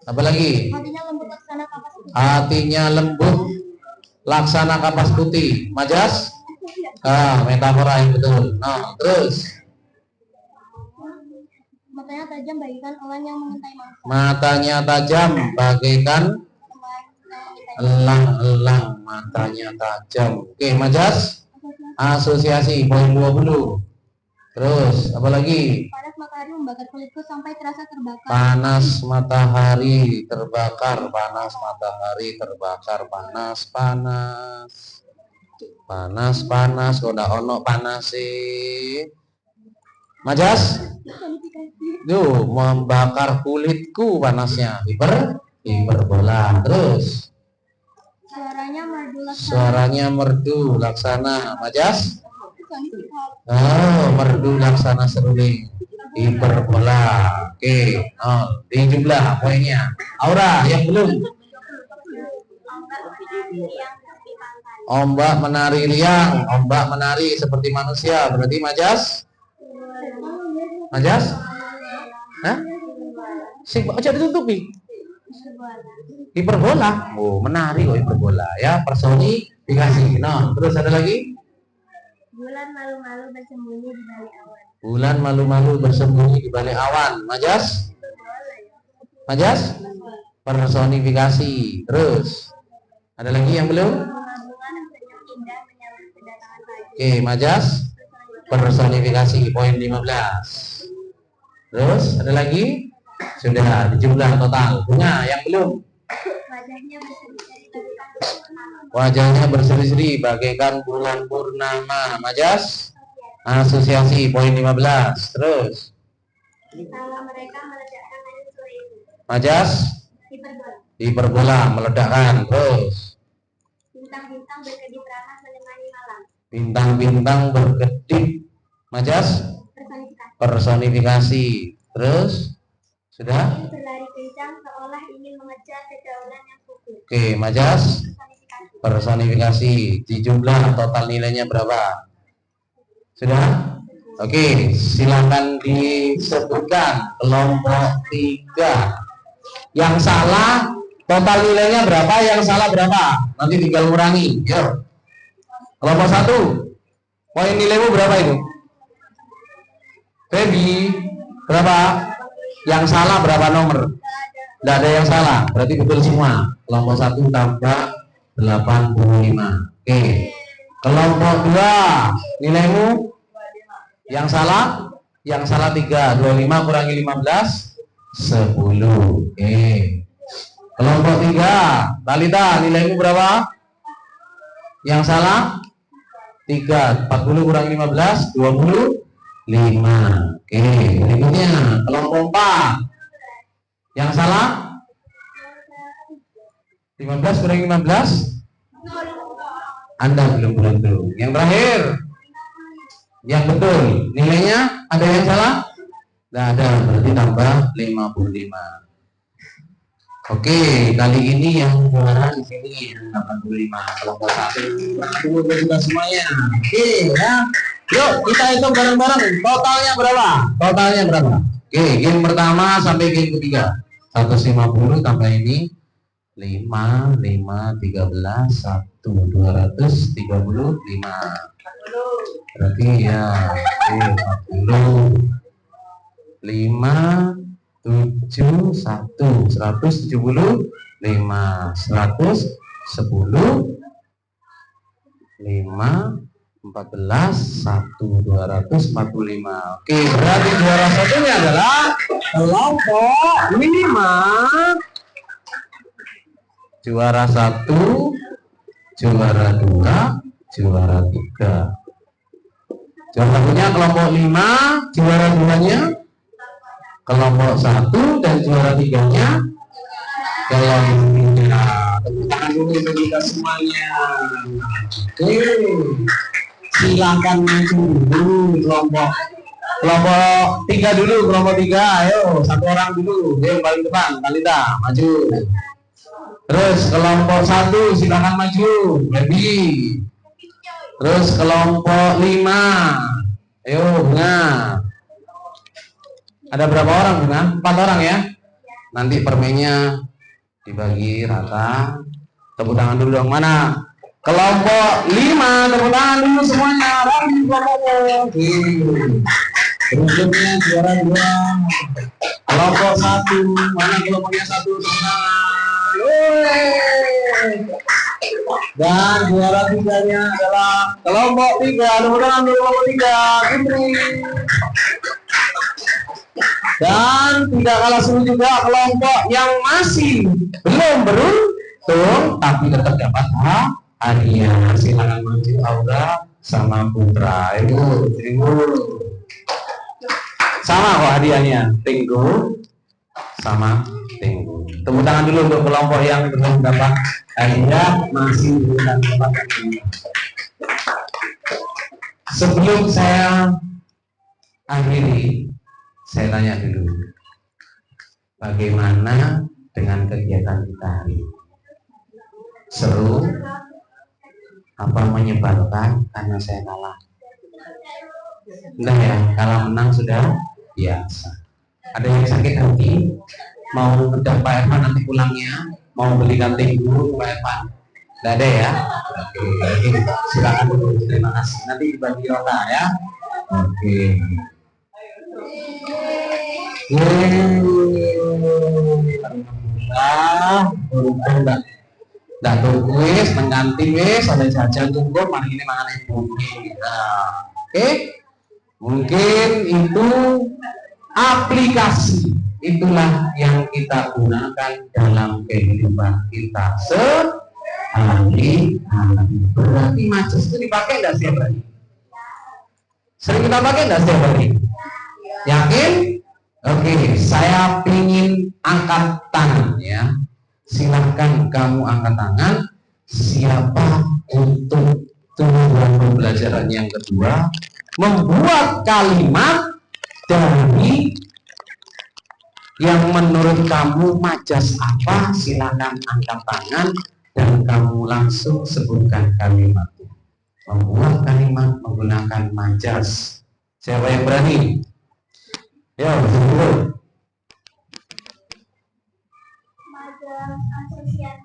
apa lagi? Hatinya lembut laksana kapas putih. Hatinya lembut laksana kapas putih. Majas? Metafora yang betul. Nah, terus Matanya tajam bagaikan elang yang mengintai mangsa. matanya tajam bagaikan elang-elang, matanya tajam. Oke, Majas. Asosiasi poin 20. Terus apa lagi? Panas matahari membakar kulitku sampai terasa terbakar. Panas matahari terbakar, panas matahari terbakar, panas panas. Panas panas, kok ndak ono panas sih. Majas? Duh, membakar kulitku panasnya. Hiperbola. Terus Suaranya merdu laksana. suaranya merdu laksana. Majas? Oh, merdu laksana seruling. Hiperbola. Oke, di jumlah poinnya. Aura yang belum. Ombak menari riang, ombak menari seperti manusia. Berarti Majas? Majas? Hah? Sing aja ditutupi. Hiperbola. Oh, menari kok hiperbola ya. Personifikasi. Nah, terus ada lagi? Bulan malu-malu bersembunyi di balik awan. Bulan malu-malu bersembunyi di balik awan. Majas? Majas? Personifikasi. Terus ada lagi yang belum? Oke, Majas? Personifikasi poin 15. Terus ada lagi? Sudah dijumlah total. Punya yang belum? Wajahnya berseri-seri bagaikan bulan purnama. Majas? Asosiasi poin 15. Terus Majas? Hiperbola meledakkan. Terus Bintang-bintang berkedip ramah menemani malam. bintang-bintang berkedip. Majas? Personifikasi. Terus sudah? Berlari kencang seolah ingin mengejar dedaunan yang gugur. Oke, Majas? Personifikasi. Di jumlah total nilainya berapa? Sudah? Oke, silakan disebutkan kelompok 3. Yang salah total nilainya berapa? Yang salah berapa? Nanti tinggal kurangi. Yuk. Kelompok 1. Poin nilaimu berapa itu? Feby, berapa? Yang salah berapa nomor? Tidak ada yang salah, berarti betul semua. Kelompok 1 tambah 85. Oke. Kelompok 2, nilaimu? Yang salah? Yang salah 3. 25 kurangi 15, 10. Oke. Kelompok 3, Talita, nilaimu berapa? Yang salah? 3. 40 kurangi 15, 25. Oke, berikutnya kelompok 4. Yang salah? 15 kurangi 15? Anda belum beruntung. Yang terakhir? Yang betul. Nilainya ada yang salah? Tidak ada, berarti tambah 55. Oke, kali ini yang juara di sini 85. Kelompok 1. Tunggu kita semuanya. Oke, ya. Yuk, kita hitung bareng-bareng. Totalnya berapa? Totalnya berapa? Oke, game pertama sampai game ketiga. 150 tambah ini 5, 5, 13, 1, 235. Berarti ya, 40. 5, 7, 1, 175, 110, 5, 14, 1, 245. Oke, berarti juara satunya adalah kelompok 5. Juara 1, juara 2, juara 3. Juara satunya kelompok 5, juara 2-nya kelompok 1, dan juara 3-nya kelompok 3. Tepuk tangan dulu untuk kita semuanya. Oke, silakan maju dulu kelompok 3 dulu, kelompok 3. Ayo, satu orang dulu. Ayo paling depan, Talita, maju. Terus kelompok 1 silakan maju, Baby. Terus kelompok 5. Ayo, Bunga. Ada berapa orang, Bunga? 4 orang ya. Nanti permennya dibagi rata. Tepuk tangan dulu dong. Mana Kelompok 5, tepuk tangan dulu semuanya. Lari kelompoknya. Berikutnya juara 2. Kelompok 1, mana kelompoknya 1? Dan juara 3-nya adalah kelompok 3. Tepuk tangan dulu kelompok 3. Fitri. Dan tidak kalah seru juga kelompok yang masih belum beruntung tapi tetap dapat hadiah. Silakan maju Aura sama Putra. Ibu. Sama kok hadiahnya. Tenggu sama Tenggu. Tepuk tangan dulu untuk kelompok yang belum dapat hadiah, masih belum dapat hadiah. Sebelum saya akhiri, saya tanya dulu, bagaimana dengan kegiatan kita hari ini? Seru? Apa menyebalkan karena saya kalah? Enggak ya, kalah menang sudah biasa. Ada yang sakit hati? Mau ngedap Pak Ervan nanti pulangnya? Mau belikan Tenggu Pak Ervan? Enggak ada ya? Oke, silakan dulu. Terima kasih. Nanti dibagi rota ya. Oke. Dah tunggu wis, mengganti wis, ada jajan tunggu, mari ini makan ibu. Oke, mungkin itu aplikasi, itulah yang kita gunakan dalam kehidupan kita sehari-hari. Berarti majas itu dipakai nggak setiap hari? Sering kita pakai nggak setiap hari? Yakin? Oke, saya ingin angkat tangan ya. Silahkan kamu angkat tangan. Siapa untuk tujuan pembelajaran yang kedua membuat kalimat dari yang menurut kamu majas apa? Silahkan angkat tangan dan kamu langsung sebutkan kalimatnya. Membuat kalimat menggunakan majas. Siapa yang berani? Ya, betul.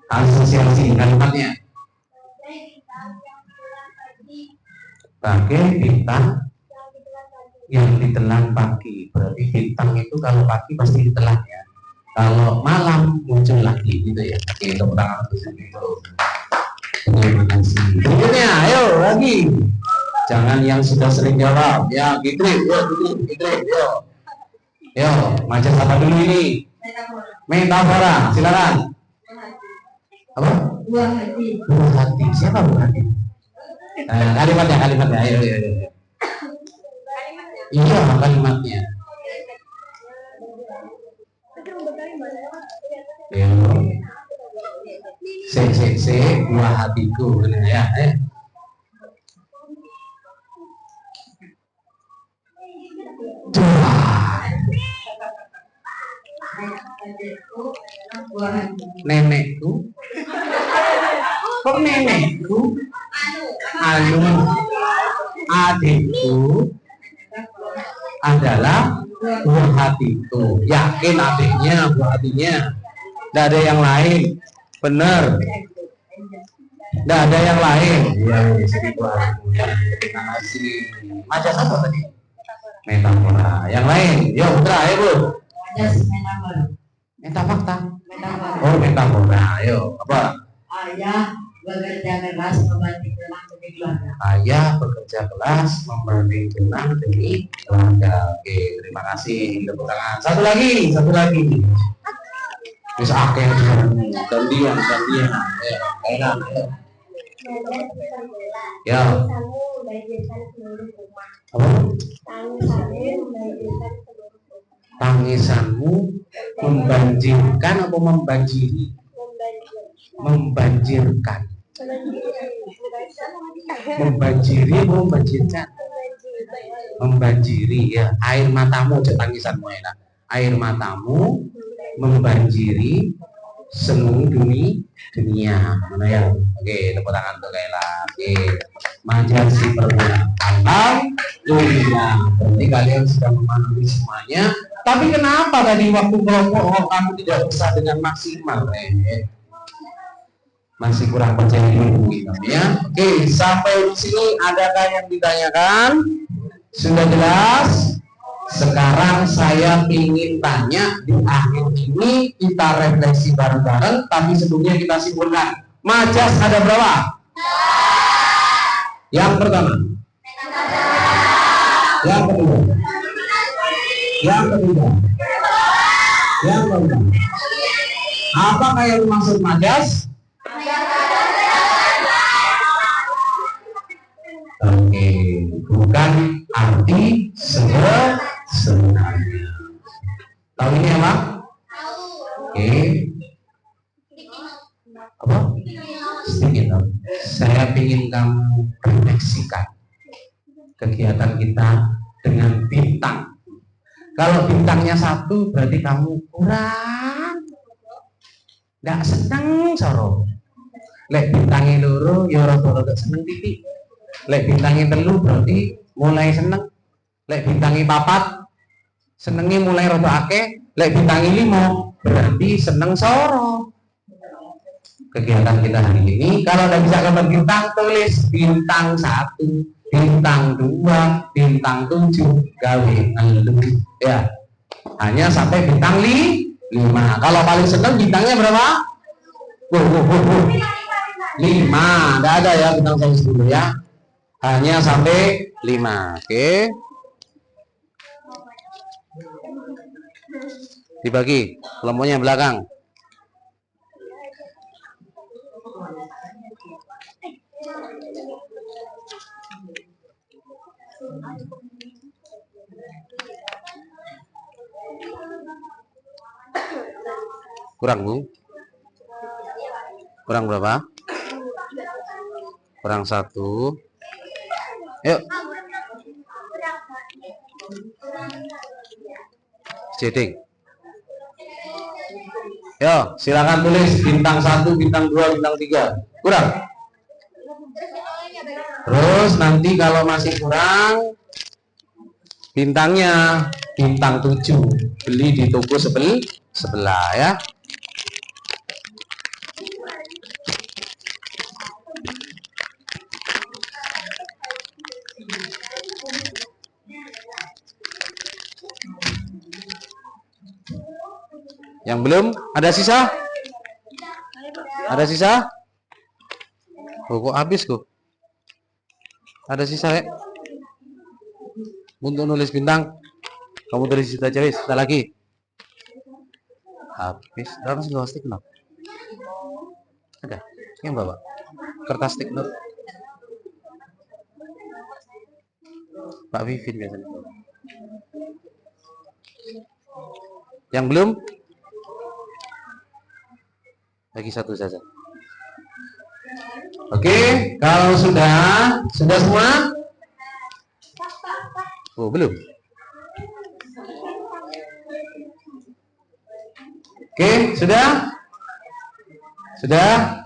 Asosiasi kalimatnya. Bagai bintang yang ditelan pagi. Berarti bintang itu kalau pagi pasti ditelan ya. Kalau malam muncul lagi gitu ya. Oke, tepuk tangan untuk itu. Terima kasih. Berikutnya, ayo lagi. Jangan yang sudah sering jawab. Ya, gitu. Yo. Yo, majas apa dulu ini? Metafora, silakan. Apa? Buah hati. Buah hati. Siapa buah hati? Kalimatnya. Ayo. Iya, kalimatnya. Yo. Se buah hatiku, ya. Nenekku. Kok nenekku? Anu, adikku adalah buah hatiku. Yakin adiknya buah hatinya? Tidak ada yang lain. Benar. Tidak ada yang lain. Ya, jadi buah hatiku. Terima kasih. Majas apa tadi? Metafora. Yang lain? Yo, Putra, ayo Bu. Metafakta. Oh, metafora. Ayo, apa? Ayah bekerja keras membanting tulang demi keluarga. Ayah bekerja keras membanting tulang demi keluarga. Oke, terima kasih. Tepuk tangan. Satu lagi. Bisa akeh gantian. Ayo. Ya. Apa? Tangisanmu membanjirkan atau membanjiri? Membanjirkan. Membanjiri atau membanjirkan? Membanjiri ya. Air matamu, tangisanmu enak. Air matamu membanjiri seluruh dunia. Mana ya? Oke, tepuk tangan untuk Kaila. Oke, majasi permulaan. Alhamdulillah. Berarti kalian sudah memahami semuanya. Tapi kenapa tadi waktu kelompok kamu tidak bisa dengan maksimal? Masih kurang percaya diri ya. Oke, sampai di sini adakah yang ditanyakan? Sudah jelas? Sekarang saya ingin tanya di akhir ini kita refleksi bareng-bareng, tapi sebelumnya kita simpulkan. Majas ada berapa? Yang pertama. Yang kedua. Yang ketiga. Yang keempat. Apakah yang dimaksud majas? Oke, bukan arti sebenarnya. Tahu ini apa? Oke. Apa? Sedikit. Saya ingin kamu refleksikan kegiatan kita dengan bintang. Kalau bintangnya 1 berarti kamu kurang, nggak seneng soro. Lek bintangnya 2 ya rada-rada seneng titik. Lek bintangnya 3 berarti mulai seneng. Lek bintangnya 4 senengnya mulai rada akeh. Lek bintangnya 5 berarti seneng soro. Kegiatan kita hari ini kalau udah bisa gambar bintang, tulis bintang 1, bintang 2, bintang 7, gawe elu ya. Hanya sampai bintang 5. Kalau paling seneng bintangnya berapa? 5. Enggak ada ya bintang 10 ya. Hanya sampai 5. Oke. Dibagi kelompoknya belakang. Kurang, Bu? Kurang berapa? Kurang 1. Yuk. Jeding. Yo, silakan tulis bintang 1, bintang 2, bintang 3. Kurang? Terus nanti kalau masih kurang, bintangnya bintang 7. Beli di toko sebelah ya. Yang belum ada sisa? Ada sisa? Oh, kok habis kok? Ada sisa ya? Untuk nulis bintang, kamu tulis sisa aja wis, lagi. Habis. Dalam sih stick note. Ada? Yang bawa? Kertas stick note. Pak Vivin biasanya. Yang belum? Lagi 1 saja. Oke, kalau sudah semua? Oh, belum. Oke, sudah? Sudah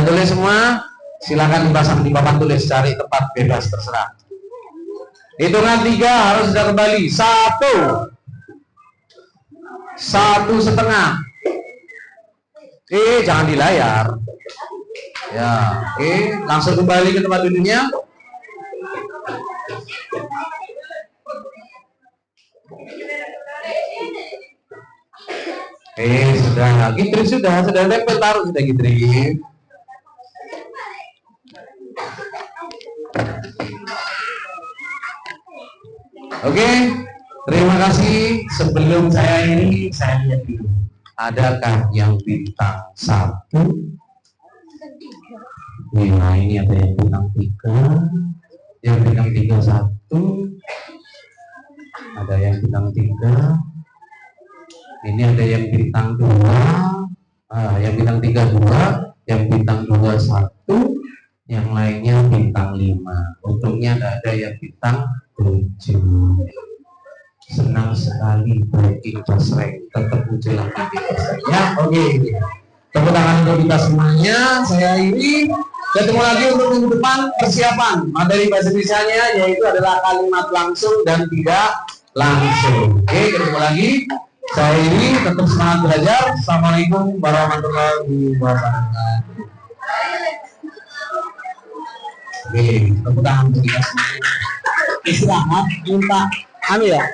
tulis semua? Silakan dipasang di papan tulis, cari tempat bebas terserah. Hitungan 3 harus sudah kembali. 1, 1,5. Jangan di layar. Ya, oke, langsung kembali ke tempat duduknya. Sudah, Gitri sudah tempel taruh sudah Gitri. Oke, terima kasih. Sebelum saya lihat dulu. Adakah yang bintang 1? Nah, ini ada yang bintang 3. Yang bintang 3 1. Ada yang bintang 3. Ini ada yang bintang 2. Yang bintang 3 2. Yang bintang 2 1. Yang lainnya bintang 5. Untungnya tidak ada yang bintang 7. Senang sekali breaking fast rank tetap muncul lagi ya. Oke, tepuk tangan untuk kita semuanya. Saya Iri, ketemu lagi untuk minggu depan. Persiapan materi bahasa Indonesianya yaitu adalah kalimat langsung dan tidak langsung. Oke, ketemu lagi. Saya ini tetap semangat belajar. Assalamualaikum warahmatullahi wabarakatuh. Oke, tepuk tangan untuk kita semua. Istirahat, minta anu ya,